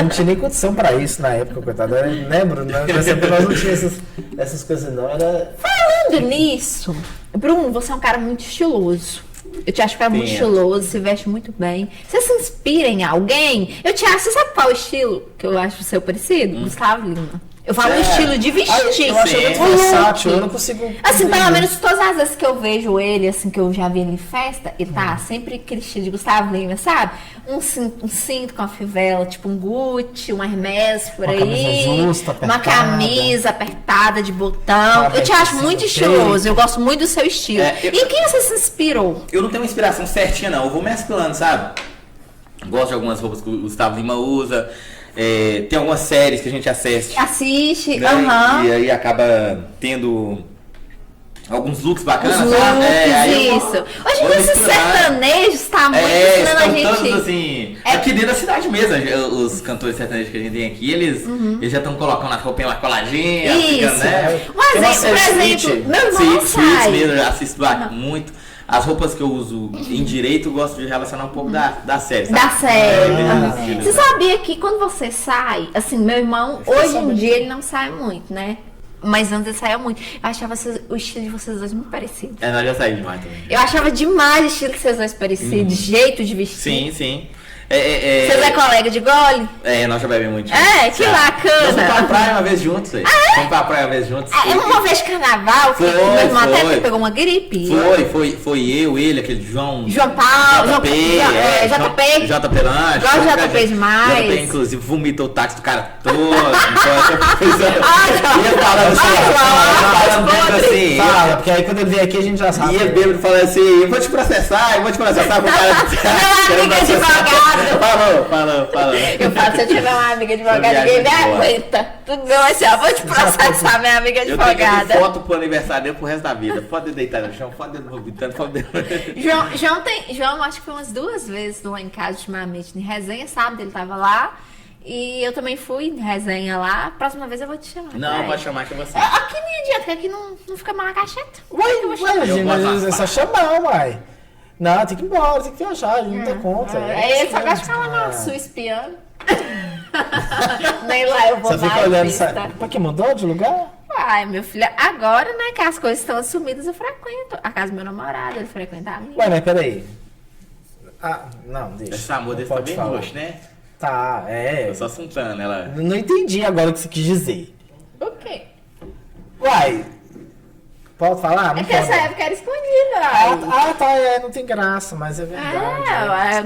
não tinha nem condição pra isso na época, coitado. Lembro, nessa época nós não tínhamos essas coisas não.
Falando nisso, Bruno, você é um cara muito estiloso. Eu te acho que é muito estiloso, se veste muito bem. Você se inspira em alguém? Você sabe qual é o estilo que eu acho o seu parecido? Gustavo Lima. Eu falo o estilo de vestir.
Eu acho muito versátil, eu não consigo...
Assim, pelo menos todas as vezes que eu vejo ele, assim, que eu já vi ele em festa, ele tá sempre aquele estilo de Gustavo Lima, sabe? Um cinto com a fivela, tipo um Gucci, um Hermès por aí.
Camisa justa, apertada.
Uma camisa apertada de botão. Eu te acho muito estiloso, eu gosto muito do seu estilo. E em quem você se inspirou?
Eu não tenho uma inspiração certinha, não. Eu vou mesclando, sabe? Gosto de algumas roupas que o Gustavo Lima usa. Tem algumas séries que a gente assiste, né? E aí acaba tendo alguns looks bacanas, sabe?
Isso. Hoje em dia esses sertanejos tá muito ensinando a gente.
Todos, assim, aqui dentro da cidade mesmo, os cantores sertanejos que a gente tem aqui, eles já estão colocando as roupinhas lá coladinha, né?
Por exemplo, meu irmão sai.
Mesmo, eu assisto muito. As roupas que eu uso em direito, eu gosto de relacionar um pouco da série, sabe?
Da série. Você sabia que quando você sai, assim, meu irmão, hoje em dia ele não sai muito, né? Mas antes ele saía muito. Eu achava o estilo de vocês dois muito parecido.
Nós já saímos demais também.
Eu achava demais o estilo de vocês dois parecido, jeito de vestir.
Sim.
Vocês é colega de gole?
Nós já bebemos muito.
Que bacana.
Nós fomos pra praia uma vez juntos, aí. Fomos pra praia uma vez juntos.
Uma vez de carnaval, que o meu irmão até pegou uma gripe.
Foi eu, ele, aquele João
Paulo,
JP Lanche.
Gosto de JP demais.
JP, inclusive, vomitou o táxi do cara todo. Assim.
Fala, porque aí quando ele vier aqui a gente já sabe.
E ele bêbado falando assim, eu vou te processar com o cara.
Minha amiga advogado.
Falou.
Eu falo, se eu tiver uma amiga advogada, ninguém me aguenta. Tudo bem, assim, ó, vou te processar, minha amiga advogada.
Eu tenho foto pro aniversário dele pro resto da vida. Pode deitar no chão, pode vomitando, pode...
João, acho que foi umas 2 vezes lá em casa ultimamente, em resenha, sábado ele tava lá. E eu também fui em resenha lá. Próxima vez eu vou te chamar.
Não, pode chamar que é você.
Aqui nem adianta, porque aqui não fica mal na cacheta.
Ué, é só chamar, uai. Não, tem que ir embora, tem que viajar, a gente não dá conta.
Ele só gosta de falar mal, sua espiando. Nem lá eu vou
dar. Você fica olhando, sabe? Pra que mudou de lugar?
Ai, meu filho, agora, né, que as coisas estão assumidas, eu frequento. A casa do meu namorado, ele frequenta a minha.
Ué, mas peraí. Não, deixa.
Esse amor desse tá bem roxo, né?
Tá,
Tô só assuntando ela.
Não entendi agora o que você quis dizer.
O quê?
Uai, pode falar?
Não que essa época era escondida.
Tá, não tem graça, mas é verdade.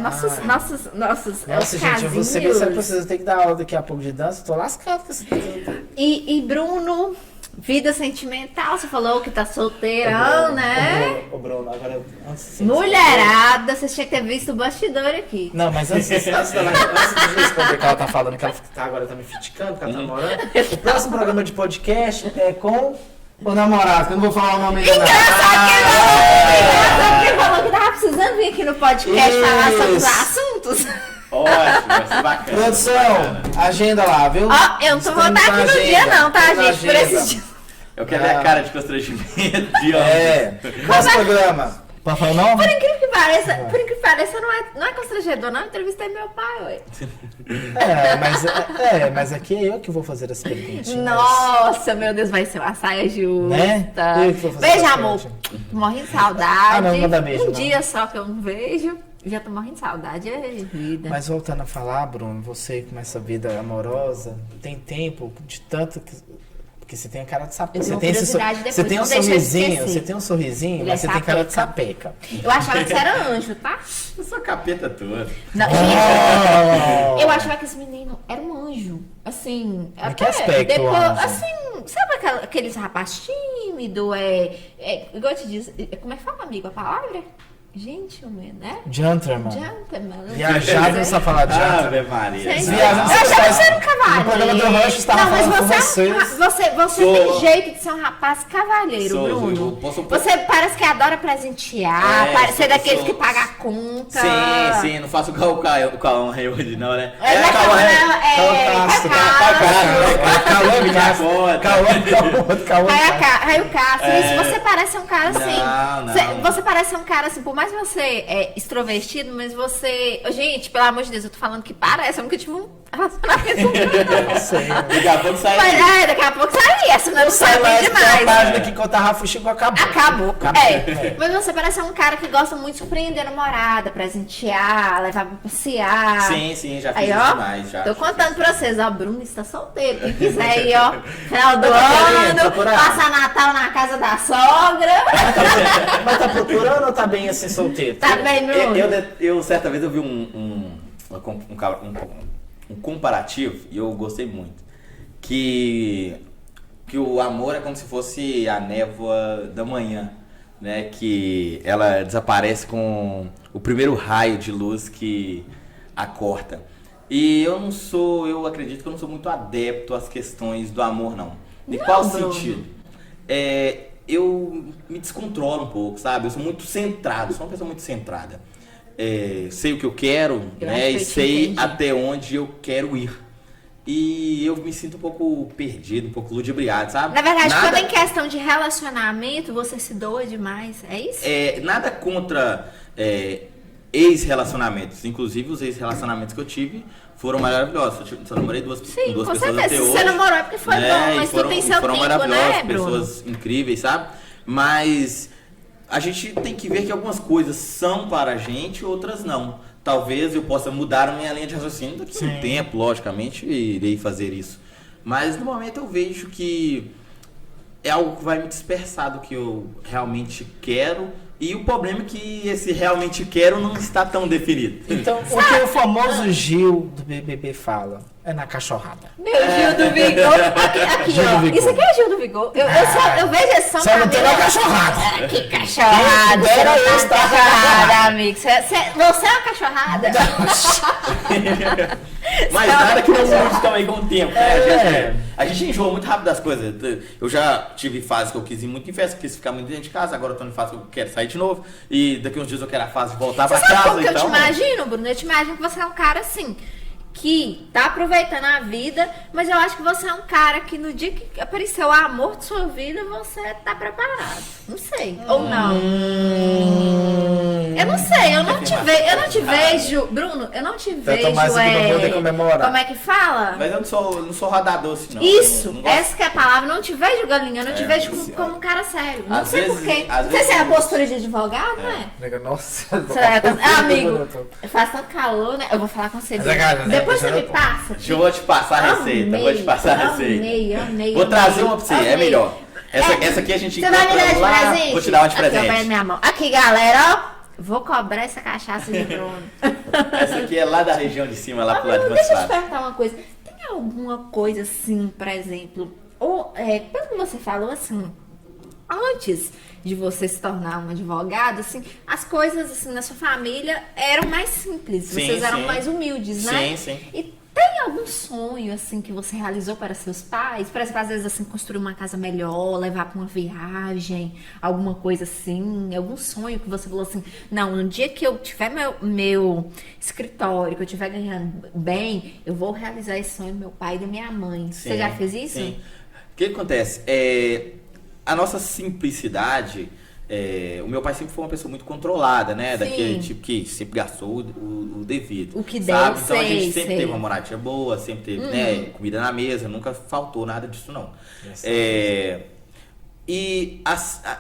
Nossa,
gente, você precisa ter que dar aula daqui a pouco de dança, eu tô lascado com esse
E Bruno, vida sentimental, você falou que tá solteirão, né?
Ô, Bruno, agora antes
mulherada, você tinha que ter visto o bastidor aqui.
Não, mas antes de responder que ela tá falando que ela agora tá me criticando, que ela tá namorando. O próximo programa de podcast é com o namorado, que eu não vou falar o nome dele.
Engraçado que falou que tava precisando vir aqui no podcast falar sobre os assuntos.
Ótimo, vai ser bacana.
Produção, agenda lá, viu?
Eu não tô voltando aqui no dia não, tá, gente? Por esses dias.
Eu quero ver a cara de constrangimento de homem.
Nosso programa. Pode falar o nome?
Por incrível que pareça, não é constrangedor, não. Eu entrevistei meu pai, ué.
Mas aqui é eu que vou fazer as perguntinhas.
Nossa, meu Deus, vai ser uma saia justa.
Né? Eu que vou fazer
beijo, amor. Morrendo de saudade.
Não manda beijo,
dia só que eu não vejo. Já tô morrendo de saudade, é vida.
Mas voltando a falar, Bruno, você com essa vida amorosa, tem tempo de tanto que... Porque você tem a cara de sapeca. Você tem um sorrisinho, mas você tem cara de sapeca.
Eu achava que você era anjo, tá?
Eu sou capeta toda.
Não, gente, eu achava que esse menino era um anjo. Assim,
em que aspecto?
Depois, assim, sabe aqueles rapazes tímidos? Igual eu te disse, como é que fala, amigo, a palavra? Gentleman, né?
Gentleman.
Viajado
nessa fala de
Ave Maria.
Eu achava que você era um cavalheiro.
No programa do Rancho estava falando com vocês.
Você tem jeito de ser um rapaz cavalheiro, Bruno. Você parece que adora presentear, ser daqueles que paga a conta.
Sim, não faço o Cauã hoje não, né?
Caio Castro. Você parece um cara assim. Você parece um cara assim, por mais que você é extrovertido, mas você... Gente, pelo amor de Deus, eu tô falando que parece, eu nunca tive um relacionamento.
Não sei.
Daqui a pouco sai.
Daqui a pouco sai. Essa não sabe demais.
A página que conta Rafa Chico acabou.
Mas você parece um cara que gosta muito de surpreender a namorada, presentear, levar pra passear.
Sim, já fiz isso demais.
Tô contando pra vocês, ó, Bruno está solteiro. Quem quiser ir, ó, final do ano, passar Natal na casa da sogra.
Mas tá procurando ou tá bem assim solteiro?
Tá bem, Bruno.
Eu certa vez eu vi um comparativo e eu gostei muito. Que o amor é como se fosse a névoa da manhã, né? Que ela desaparece com o primeiro raio de luz que a corta. E eu acredito que eu não sou muito adepto às questões do amor, não. De qual sentido? Eu me descontrolo um pouco, sabe? Eu sou muito centrado, sou uma pessoa muito centrada. Sei o que eu quero, né? E sei até onde eu quero ir. E eu me sinto um pouco perdido, um pouco ludibriado, sabe?
Na verdade, quando em questão de relacionamento, você se doa demais, é isso?
Nada contra ex-relacionamentos. Inclusive, os ex-relacionamentos que eu tive foram maravilhosos. Eu namorei duas pessoas até hoje.
Se você namorou é porque foi bom, mas tu tem seu tempo, né, Bruno?
Pessoas incríveis, sabe? Mas a gente tem que ver que algumas coisas são para a gente, outras não. talvez eu possa mudar a minha linha de raciocínio daqui a um tempo, logicamente, irei fazer isso. Mas no momento eu vejo que é algo que vai me dispersar do que eu realmente quero. E o problema é que esse realmente quero não está tão definido.
Então, o que o famoso Gil do BBB fala é na cachorrada.
Meu Gil do Vigor. Aqui,
Gil
ó.
do Vigor.
Isso aqui é Gil do Vigor. Eu vejo esse som.
Só não tem uma cachorrada.
Que cachorrada.
Era
Você
eu,
não tá cachorrada, amigo. Você é uma cachorrada.
Mas nada que não mude também com o tempo, né? A gente enjoa muito rápido das coisas. Eu já tive fases que eu quis ir muito em festa, quis ficar muito dentro de casa, agora eu tô em fase que eu quero sair de novo. E daqui uns dias eu quero a fase de voltar pra casa.
Sabe como que eu te imagino, Bruno? Eu te imagino que você é um cara assim, que tá aproveitando a vida, mas eu acho que você é um cara que no dia que apareceu o amor de sua vida, você tá preparado. Não sei. Ou não. Eu não sei, eu não te vejo, Bruno, eu não te vejo. Como é que fala?
Mas eu não sou rodador assim, não.
Isso,
não
essa que é a palavra, não te vejo galinha, eu não te vejo como um cara sério. Não sei porquê. Não sei se é a postura de advogado, né?
Nossa,
amigo, faz tanto calor, né? Eu vou falar com você. Depois você me passa.
Eu vou te passar a receita.
Amei.
Vou trazer uma pra você, é melhor. Essa aqui a gente
encontra lá. Você vai me dar de presente?
Vou te dar uma de presente.
Aqui, minha mão. Aqui, galera, ó. Vou cobrar essa cachaça de Bruno.
Essa aqui é lá da região de cima, lá pro lado de você.
Deixa eu te perguntar uma coisa. Tem alguma coisa assim, por exemplo, ou, quando você falou assim, antes de você se tornar um advogado, assim, as coisas assim na sua família eram mais simples, vocês eram mais humildes, né?
Sim.
E tem algum sonho assim que você realizou para seus pais? Por exemplo, às vezes assim, construir uma casa melhor, levar para uma viagem, alguma coisa assim, algum sonho que você falou assim, não, no dia que eu tiver meu escritório, que eu estiver ganhando bem, eu vou realizar esse sonho do meu pai e da minha mãe. Você já fez isso?
Sim. O que acontece? A nossa simplicidade, o meu pai sempre foi uma pessoa muito controlada, né? Daquele tipo que sempre gastou o devido.
O que
sabe?
deu,
então a gente sempre teve uma moradia boa, sempre teve né, comida na mesa, nunca faltou nada disso não. E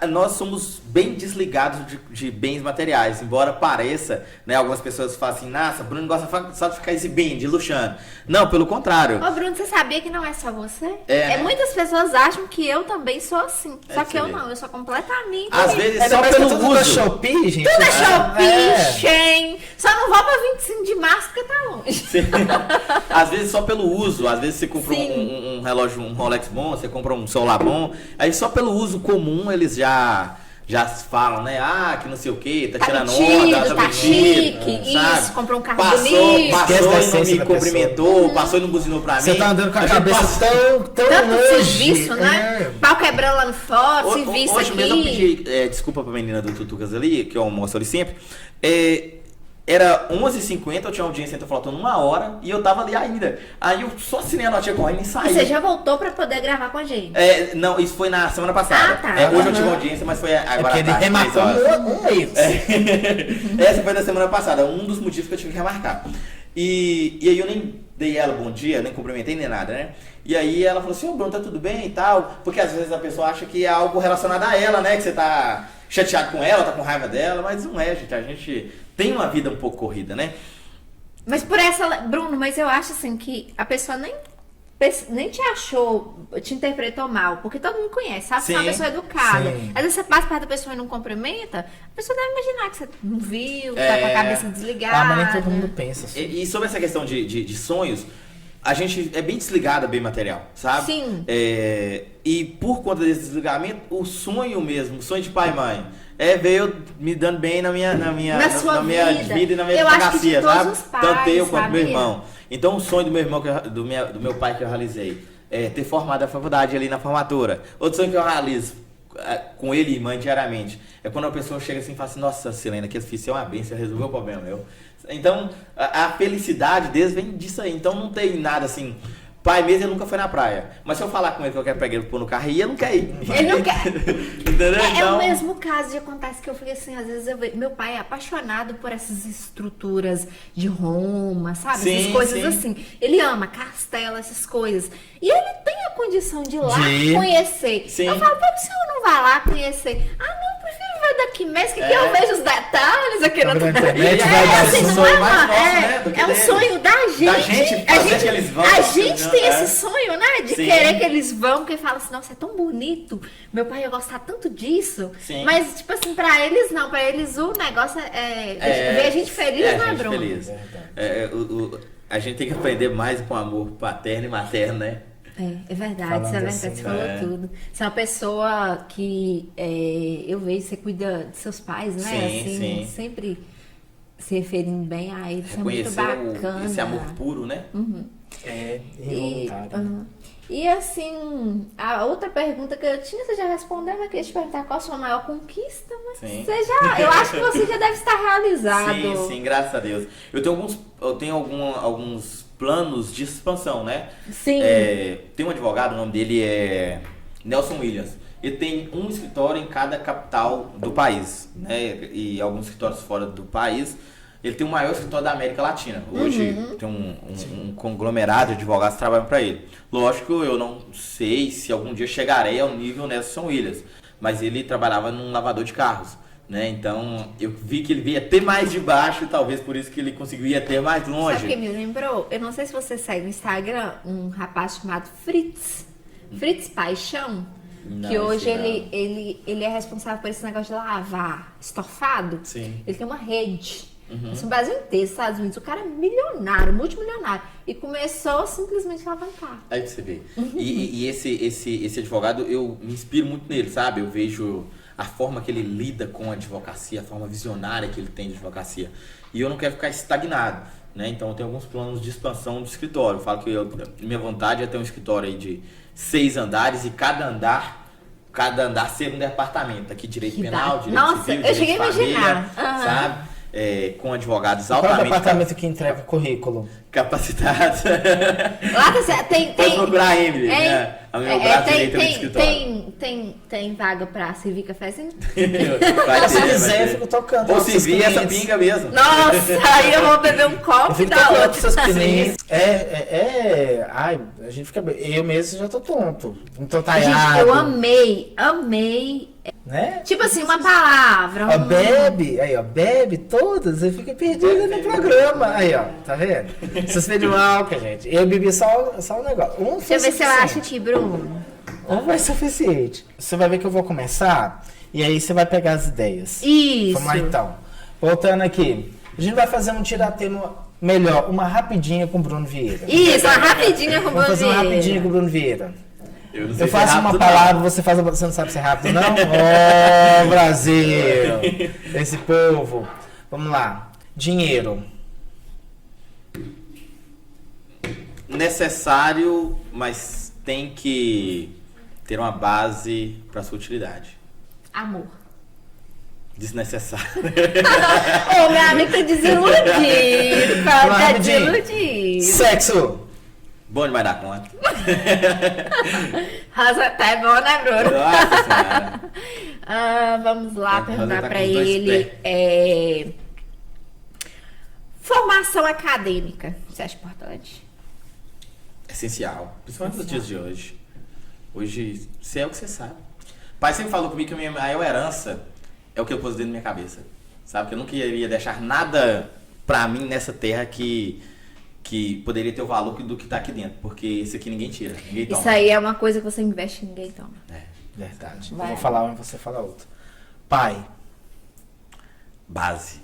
nós somos bem desligados de bens materiais, embora pareça, né? Algumas pessoas falam assim, nossa, Bruno gosta só de ficar exibindo, de luxando. Não, pelo contrário.
Ô Bruno, você sabia que não é só você?
Né?
Muitas pessoas acham que eu também sou assim. Só que eu não, eu sou completamente.
Às vezes só pelo uso.
Tudo é Shopee, gente.
Tudo é Shopee, Shein. Só não vou pra 25 de março porque tá longe.
Às vezes só pelo uso. Às vezes você compra um relógio, um Rolex bom, você compra um celular bom. Aí só pelo uso comum eles já falam, né? Ah, que não sei o que, tá tirando onda,
tá chique, isso, comprou um carro bonito.
Passou e não me cumprimentou, passou e não buzinou pra mim.
Você tá andando com a cabeça tão
tanto serviço, né? Pau quebrando lá no fora, serviço
hoje
aqui.
Mesmo eu pedi desculpa pra menina do Tutucas ali, que eu almoço ali sempre. Era 11h50, eu tinha audiência, então faltando 1 hora, e eu tava ali ainda. Aí eu só assinei a notinha correndo e saí.
E você já voltou pra poder gravar com a gente?
Não, isso foi na semana passada. Hoje eu tive audiência, mas foi agora à tarde.
Remarcou um mês.
Essa foi da semana passada, um dos motivos que eu tive que remarcar. E aí eu nem dei ela bom dia, nem cumprimentei, nem nada, né? E aí ela falou assim, ô Bruno, tá tudo bem e tal? Porque às vezes a pessoa acha que é algo relacionado a ela, né? Que você tá chateado com ela, tá com raiva dela, mas não é, gente. A gente tem uma vida um pouco corrida, né?
Mas por essa... Bruno, mas eu acho assim que a pessoa nem te achou, te interpretou mal, porque todo mundo conhece, sabe? Você é uma pessoa educada. Às vezes você passa perto da pessoa e não cumprimenta, a pessoa deve imaginar que você não viu, tá com a cabeça desligada.
Mas nem todo mundo pensa assim.
E sobre essa questão de sonhos, a gente é bem desligada, bem material, sabe?
Sim.
E por conta desse desligamento, o sonho mesmo, o sonho de pai e mãe, veio me dando bem na minha vida e na minha advocacia, sabe? Tanto eu quanto meu irmão. Então o sonho do meu irmão, do meu pai que eu realizei, é ter formado a faculdade ali na formatura. Outro sonho que eu realizo com ele e mãe diariamente é quando a pessoa chega assim e fala assim, nossa, Silena, que eu fiz uma bênção, resolveu o problema meu. Então a felicidade deles vem disso aí. Então não tem nada assim. Pai mesmo, ele nunca foi na praia. Mas se eu falar com ele que eu quero pegar ele pôr no carro e ele não quer ir.
Ele não quer.
Entendeu?
É o mesmo caso de acontece que eu fiquei assim, às vezes meu pai é apaixonado por essas estruturas de Roma, sabe? Essas coisas assim. Ele ama castelo, essas coisas. E ele tem a condição de ir lá conhecer. Eu falo, por que o senhor não vai lá conhecer? Ah, não, prefiro ver aqui mesmo, que eu vejo os detalhes aqui na
internet.
É um sonho mais nosso, né?
É um sonho da gente.
Da gente fazer que eles vão.
A gente tem esse sonho, né? De
Sim.
querer que eles vão, porque fala assim, nossa, é tão bonito. Meu pai ia gostar tanto disso.
Sim.
Mas, tipo assim, pra eles não. Pra eles o negócio é ver a gente feliz, né, Bruno?
Feliz. A gente tem que aprender mais com amor paterno e materno, né?
É verdade,
Falando
isso é verdade,
assim,
você falou tudo. Você é uma pessoa que eu vejo, você cuida de seus pais, né?
Sim,
assim,
sim.
sempre se referindo bem a eles, é muito bacana.
Esse amor puro, né?
É involuntário.
E assim, a outra pergunta que eu tinha, você já respondeu, mas eu queria te perguntar qual a sua maior conquista, mas
Sim.
eu acho que você já deve estar realizado.
Sim, graças a Deus. Eu tenho alguns planos de expansão, né?
Sim.
Tem um advogado, o nome dele é Nelson Williams. Ele tem um escritório em cada capital do país, né? E alguns escritórios fora do país. Ele tem o maior escritório da América Latina. Hoje tem um conglomerado de advogados que trabalham para ele. Lógico, eu não sei se algum dia chegarei ao nível Nelson Williams, mas ele trabalhava num lavador de carros, né? Então eu vi que ele via até mais de baixo, talvez por isso que ele conseguiu ir até mais longe.
Sabe o que me lembrou? Eu não sei se você segue no Instagram um rapaz chamado Fritz Paixão.
Não,
que hoje
não.
ele é responsável por esse negócio de lavar estofado.
Sim.
Ele tem uma rede. Assim, no Brasil inteiro, Estados Unidos, o cara é milionário, multimilionário. E começou simplesmente a alavancar.
Aí você vê. E esse advogado, eu me inspiro muito nele, sabe? Eu vejo a forma que ele lida com a advocacia, a forma visionária que ele tem de advocacia. E eu não quero ficar estagnado, né? Então eu tenho alguns planos de expansão de escritório. Eu falo que minha vontade é ter um escritório aí de 6 andares e cada andar ser um departamento. Aqui direito penal, direito
Nossa,
civil,
eu
direito
cheguei a
família,
imaginar.
sabe? Com advogados
Qual é o
altamente
departamento que entrega o currículo?
capacitados.
Lá tem.
Pode procurar a Emily, né? A minha braço direito do escritório.
Tem vaga pra servir cafezinho?
Vai
Se
ter,
quiser,
vai
eu
ter.
fico tocando.
Ou
com seus
servir essa
clientes.
pinga mesmo.
Nossa, aí eu vou beber um
Eu
copo e
fico
dar
tocando com
outro.
seus clientes. Ai, a gente fica. Eu mesmo já tô tonto. Não tô talhado.
Gente, eu amei.
Né?
Tipo assim, uma palavra.
Ó, bebe todas, eu fico perdida no programa. Aí, ó, tá vendo? Suspendeu álcool, gente. Eu bebi só um negócio. Um
Deixa eu ver se eu acho aqui, Bruno.
Um vai ser suficiente. Você vai ver que eu vou começar e aí você vai pegar as ideias.
Isso.
Vamos lá então. Voltando aqui. A gente vai fazer um tiratema melhor, uma rapidinha com o Bruno Vieira.
Isso, uma rapidinha com o
Vamos
Bruno
fazer uma
Vieira.
rapidinha com o Bruno Vieira.
Eu não sei
Eu
se é
faço uma
rápido,
palavra, você faz a... Você não sabe se é rápido, não? Ô, Brasil! Esse povo. Vamos lá. Dinheiro.
Necessário, mas tem que ter uma base para sua utilidade.
Amor.
Desnecessário.
Ô, meu amigo tá desiludido. Tá
Rapidinho.
desiludido.
Sexo.
Bom demais da conta.
Rosa tá é bom, né, Bruno?
Nossa senhora.
Vamos lá
Rosa
perguntar
tá
pra
com os dois
ele. Formação acadêmica. Você acha importante?
Essencial. Principalmente nos dias de hoje. Hoje, você é o que você sabe. O pai sempre falou comigo que a minha maior herança é o que eu pus dentro da minha cabeça. Sabe? Que eu não queria deixar nada pra mim nessa terra que poderia ter o valor do que tá aqui dentro. Porque isso aqui ninguém tira, ninguém toma.
Isso aí é uma coisa que você investe e ninguém toma.
Verdade.
Vai.
Eu vou falar um e você fala outro. Pai.
Base.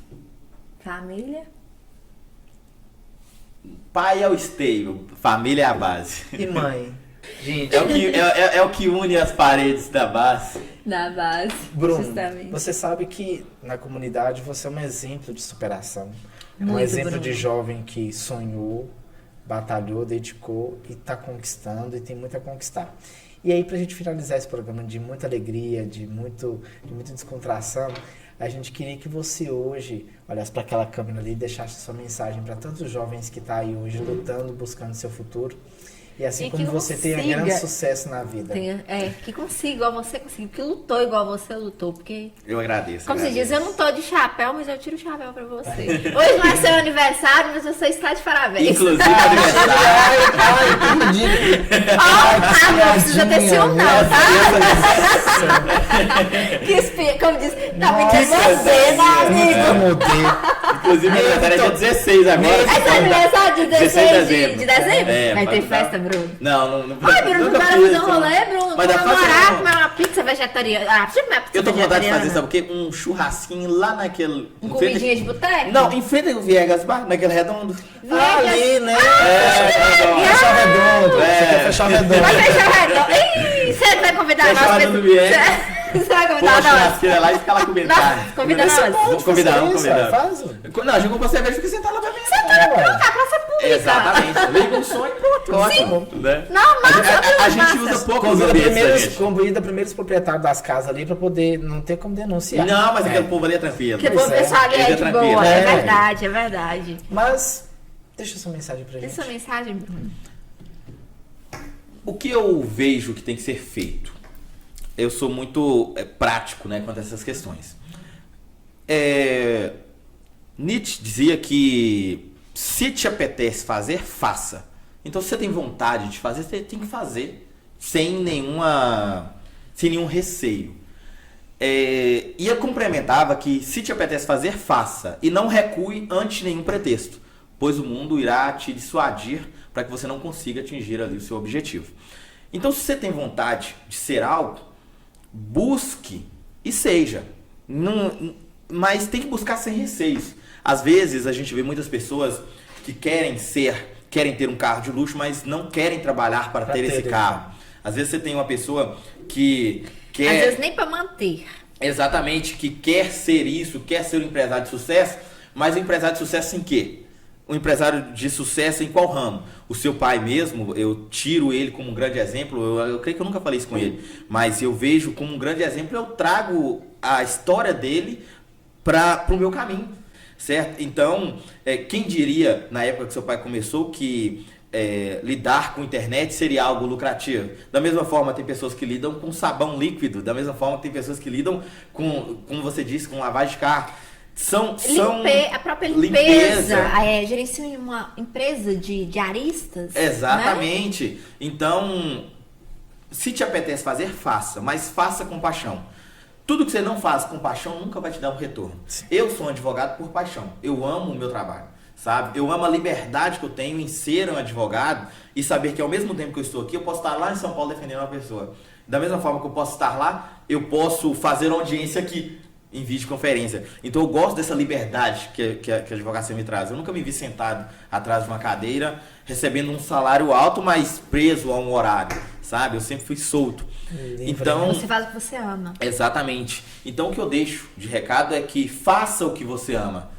Família.
Pai é o esteio, família é a base.
E mãe. Gente.
É o que une as paredes da base.
Da base.
Bruno,
justamente.
você sabe que na comunidade você é um exemplo de superação. Um
Muito,
exemplo
Bruno.
de jovem que sonhou, batalhou, dedicou e está conquistando e tem muito a conquistar. E aí, pra gente finalizar esse programa de muita alegria, de muita descontração, a gente queria que você hoje olhasse para aquela câmera ali e deixasse sua mensagem para tantos jovens que estão aí hoje lutando, buscando seu futuro. E assim como você tenha grande sucesso na vida.
Que consiga igual você conseguiu, que lutou igual você lutou, porque...
Eu agradeço.
Como se diz, eu não tô de chapéu, mas eu tiro o chapéu pra você. Hoje não é seu aniversário, mas você está de parabéns.
Inclusive aniversário.
Não precisa ter ciúme não, tá? Como diz, tá me desfazendo, amigo.
Inclusive aniversário é dia 16 agora.
É aniversário de 16 de dezembro? Vai ter festa, Bruno?
Não.
Ai, Bruno, não vai fazer um rolê, Bruno. Comemorar, comer uma pizza vegetariana.
Eu tô com vontade de fazer, sabe o quê? Um churrasquinho lá naquele...
Comidinha de boteco?
Não, em frente ao Viegas Bar, naquele redondo.
Ali, né?
Fechar
redondo.
Fechar redondo. Ih, você vai convidar nós? Você vai convidar nós?
Churrasqueira lá e ficar lá comendo carne.
Convida nós.
Vou convidar.
Faz.
Não, a gente compra cerveja porque você tá lá pra mim.
Você tá pra praça pública.
Exatamente. Liga um som e pronto. Ótimo.
Não,
a gente usa poucos ambientes.
Convida primeiro os proprietários das casas ali pra poder não ter como denunciar.
Não, mas aquele povo ali é tranquilo.
Aquele povo pessoal ali é de boa. É verdade.
Mas, deixa sua mensagem pra gente.
Deixa sua mensagem, Bruno.
O que eu vejo que tem que ser feito? Eu sou muito prático, né, quanto a essas questões. Nietzsche dizia que se te apetece fazer, faça. Então, se você tem vontade de fazer, você tem que fazer sem nenhum receio. E eu complementava que se te apetece fazer, faça. E não recue ante nenhum pretexto, pois o mundo irá te dissuadir para que você não consiga atingir ali o seu objetivo. Então, se você tem vontade de ser algo, busque e seja. Mas tem que buscar sem receios. Às vezes a gente vê muitas pessoas que querem ter um carro de luxo, mas não querem trabalhar para ter esse carro. Às vezes você tem uma pessoa que quer...
Às vezes nem para manter.
Exatamente, que quer ser isso, quer ser um empresário de sucesso, mas um empresário de sucesso em quê? Um empresário de sucesso em qual ramo? O seu pai mesmo, eu tiro ele como um grande exemplo, eu creio que eu nunca falei isso com ele, mas eu vejo como um grande exemplo, eu trago a história dele para o meu caminho, certo? Então, quem diria, na época que seu pai começou, que lidar com internet seria algo lucrativo? Da mesma forma, tem pessoas que lidam com sabão líquido, da mesma forma, tem pessoas que lidam com, como você disse, com lavagem de carro.
A própria limpeza. Gerencia uma empresa de diaristas.
Exatamente. Né? Então, se te apetece fazer, faça. Mas faça com paixão. Tudo que você não faz com paixão nunca vai te dar um retorno. Sim. Eu sou um advogado por paixão. Eu amo o meu trabalho. Sabe? Eu amo a liberdade que eu tenho em ser um advogado e saber que ao mesmo tempo que eu estou aqui, eu posso estar lá em São Paulo defendendo uma pessoa. Da mesma forma que eu posso estar lá, eu posso fazer audiência aqui, em videoconferência. Então eu gosto dessa liberdade que a advocacia me traz. Eu nunca me vi sentado atrás de uma cadeira, recebendo um salário alto, mas preso a um horário, sabe? Eu sempre fui solto. Então,
você faz o que você ama.
Exatamente. Então o que eu deixo de recado é que faça o que você ama.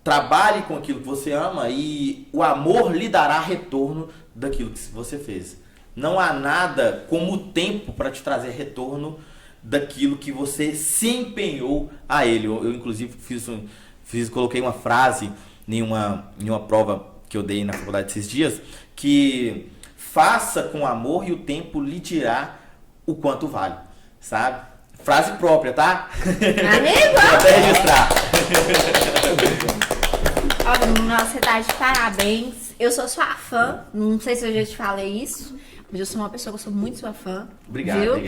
Trabalhe com aquilo que você ama e o amor lhe dará retorno daquilo que você fez. Não há nada como o tempo para te trazer retorno daquilo que você se empenhou a ele. Eu inclusive coloquei uma frase em uma prova que eu dei na faculdade esses dias, que faça com amor e o tempo lhe dirá o quanto vale, sabe? Frase própria, tá?
Amigo!
Vou até registrar.
Nossa, você tá de parabéns. Eu sou sua fã, não sei se eu já te falei isso, mas eu sou uma pessoa que eu sou muito sua fã.
Obrigado.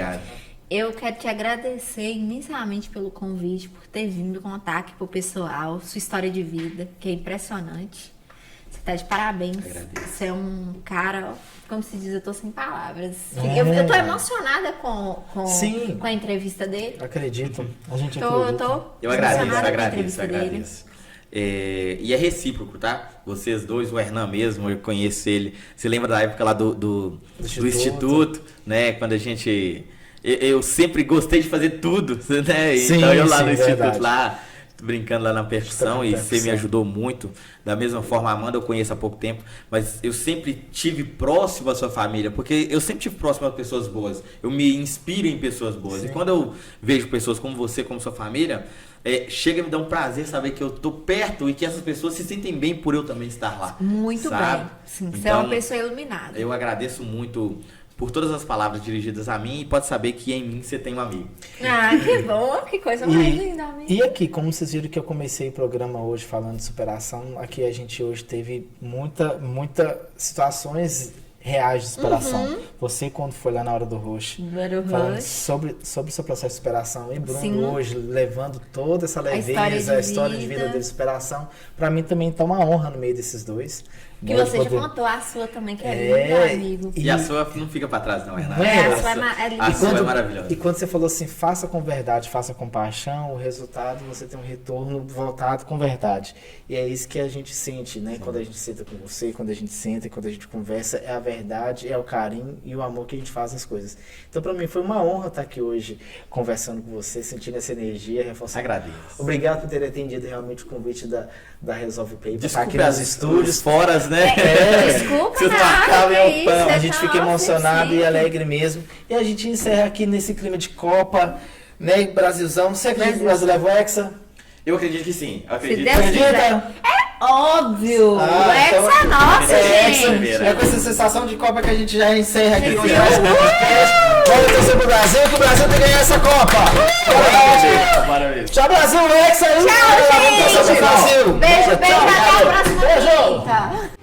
Eu quero te agradecer imensamente pelo convite, por ter vindo contar aqui pro pessoal, sua história de vida, que é impressionante. Você tá de parabéns.
Agradeço.
Você é um cara, como se diz, eu tô sem palavras. Eu tô emocionada com a entrevista dele.
Acredito. A gente acredita.
Eu agradeço. E é recíproco, tá? Vocês dois, o Hernan mesmo, eu conheço ele. Você lembra da época lá do Instituto, né? Quando a gente... Eu sempre gostei de fazer tudo, né? Então eu lá no Instituto, lá, brincando lá na percussão e você me ajudou muito. Da mesma forma, a Amanda eu conheço há pouco tempo, mas eu sempre tive próximo à sua família, porque eu sempre tive próximo a pessoas boas. Eu me inspiro em pessoas boas. Sim. E quando eu vejo pessoas como você, como sua família, chega a me dar um prazer saber que eu tô perto e que essas pessoas se sentem bem por eu também estar lá.
Muito
sabe?
bem. Sim,
então,
você é uma pessoa iluminada.
Eu agradeço muito por todas as palavras dirigidas a mim e pode saber que em mim você tem um amigo.
Ah, que bom, que coisa mais linda, amigo.
E aqui, como vocês viram que eu comecei o programa hoje falando de superação, aqui a gente hoje teve muita situações reais de superação. Você, quando foi lá na hora do Rush, falando sobre o seu processo de superação, e Bruno hoje levando toda essa leveza, a história de vida dele de superação, para mim também tá uma honra no meio desses dois.
Que você já contou a sua também, que é muito amigo.
E a sua não fica pra trás, não é nada.
A
sua é maravilhosa.
E quando você falou assim, faça com verdade, faça com paixão, o resultado, você tem um retorno voltado com verdade. E é isso que a gente sente, né? Quando a gente senta com você, quando a gente senta e quando a gente conversa, é a verdade, é o carinho e o amor que a gente faz nas coisas. Então, pra mim, foi uma honra estar aqui hoje conversando com você, sentindo essa energia, reforçando.
Agradeço.
Obrigado por ter atendido realmente o convite da Resolve Play.
Desculpa, aqui nos estúdios, foras, né?
Desculpa,
a gente fica emocionado e alegre mesmo. E a gente encerra aqui nesse clima de Copa, né? Brasilzão. Você acredita que o Brasil leva o Hexa?
Eu acredito que sim.
Óbvio! O Hexa é nosso, gente!
É com essa sensação de Copa que a gente já encerra aqui hoje. Vamos torcer pro Brasil, que o Brasil tem que ganhar essa Copa!
Maravilha!
Tchau, Brasil! Hexa aí!
Tchau, gente!
Brasil!
Beijo, até a próxima.
Beijo!
Quinta.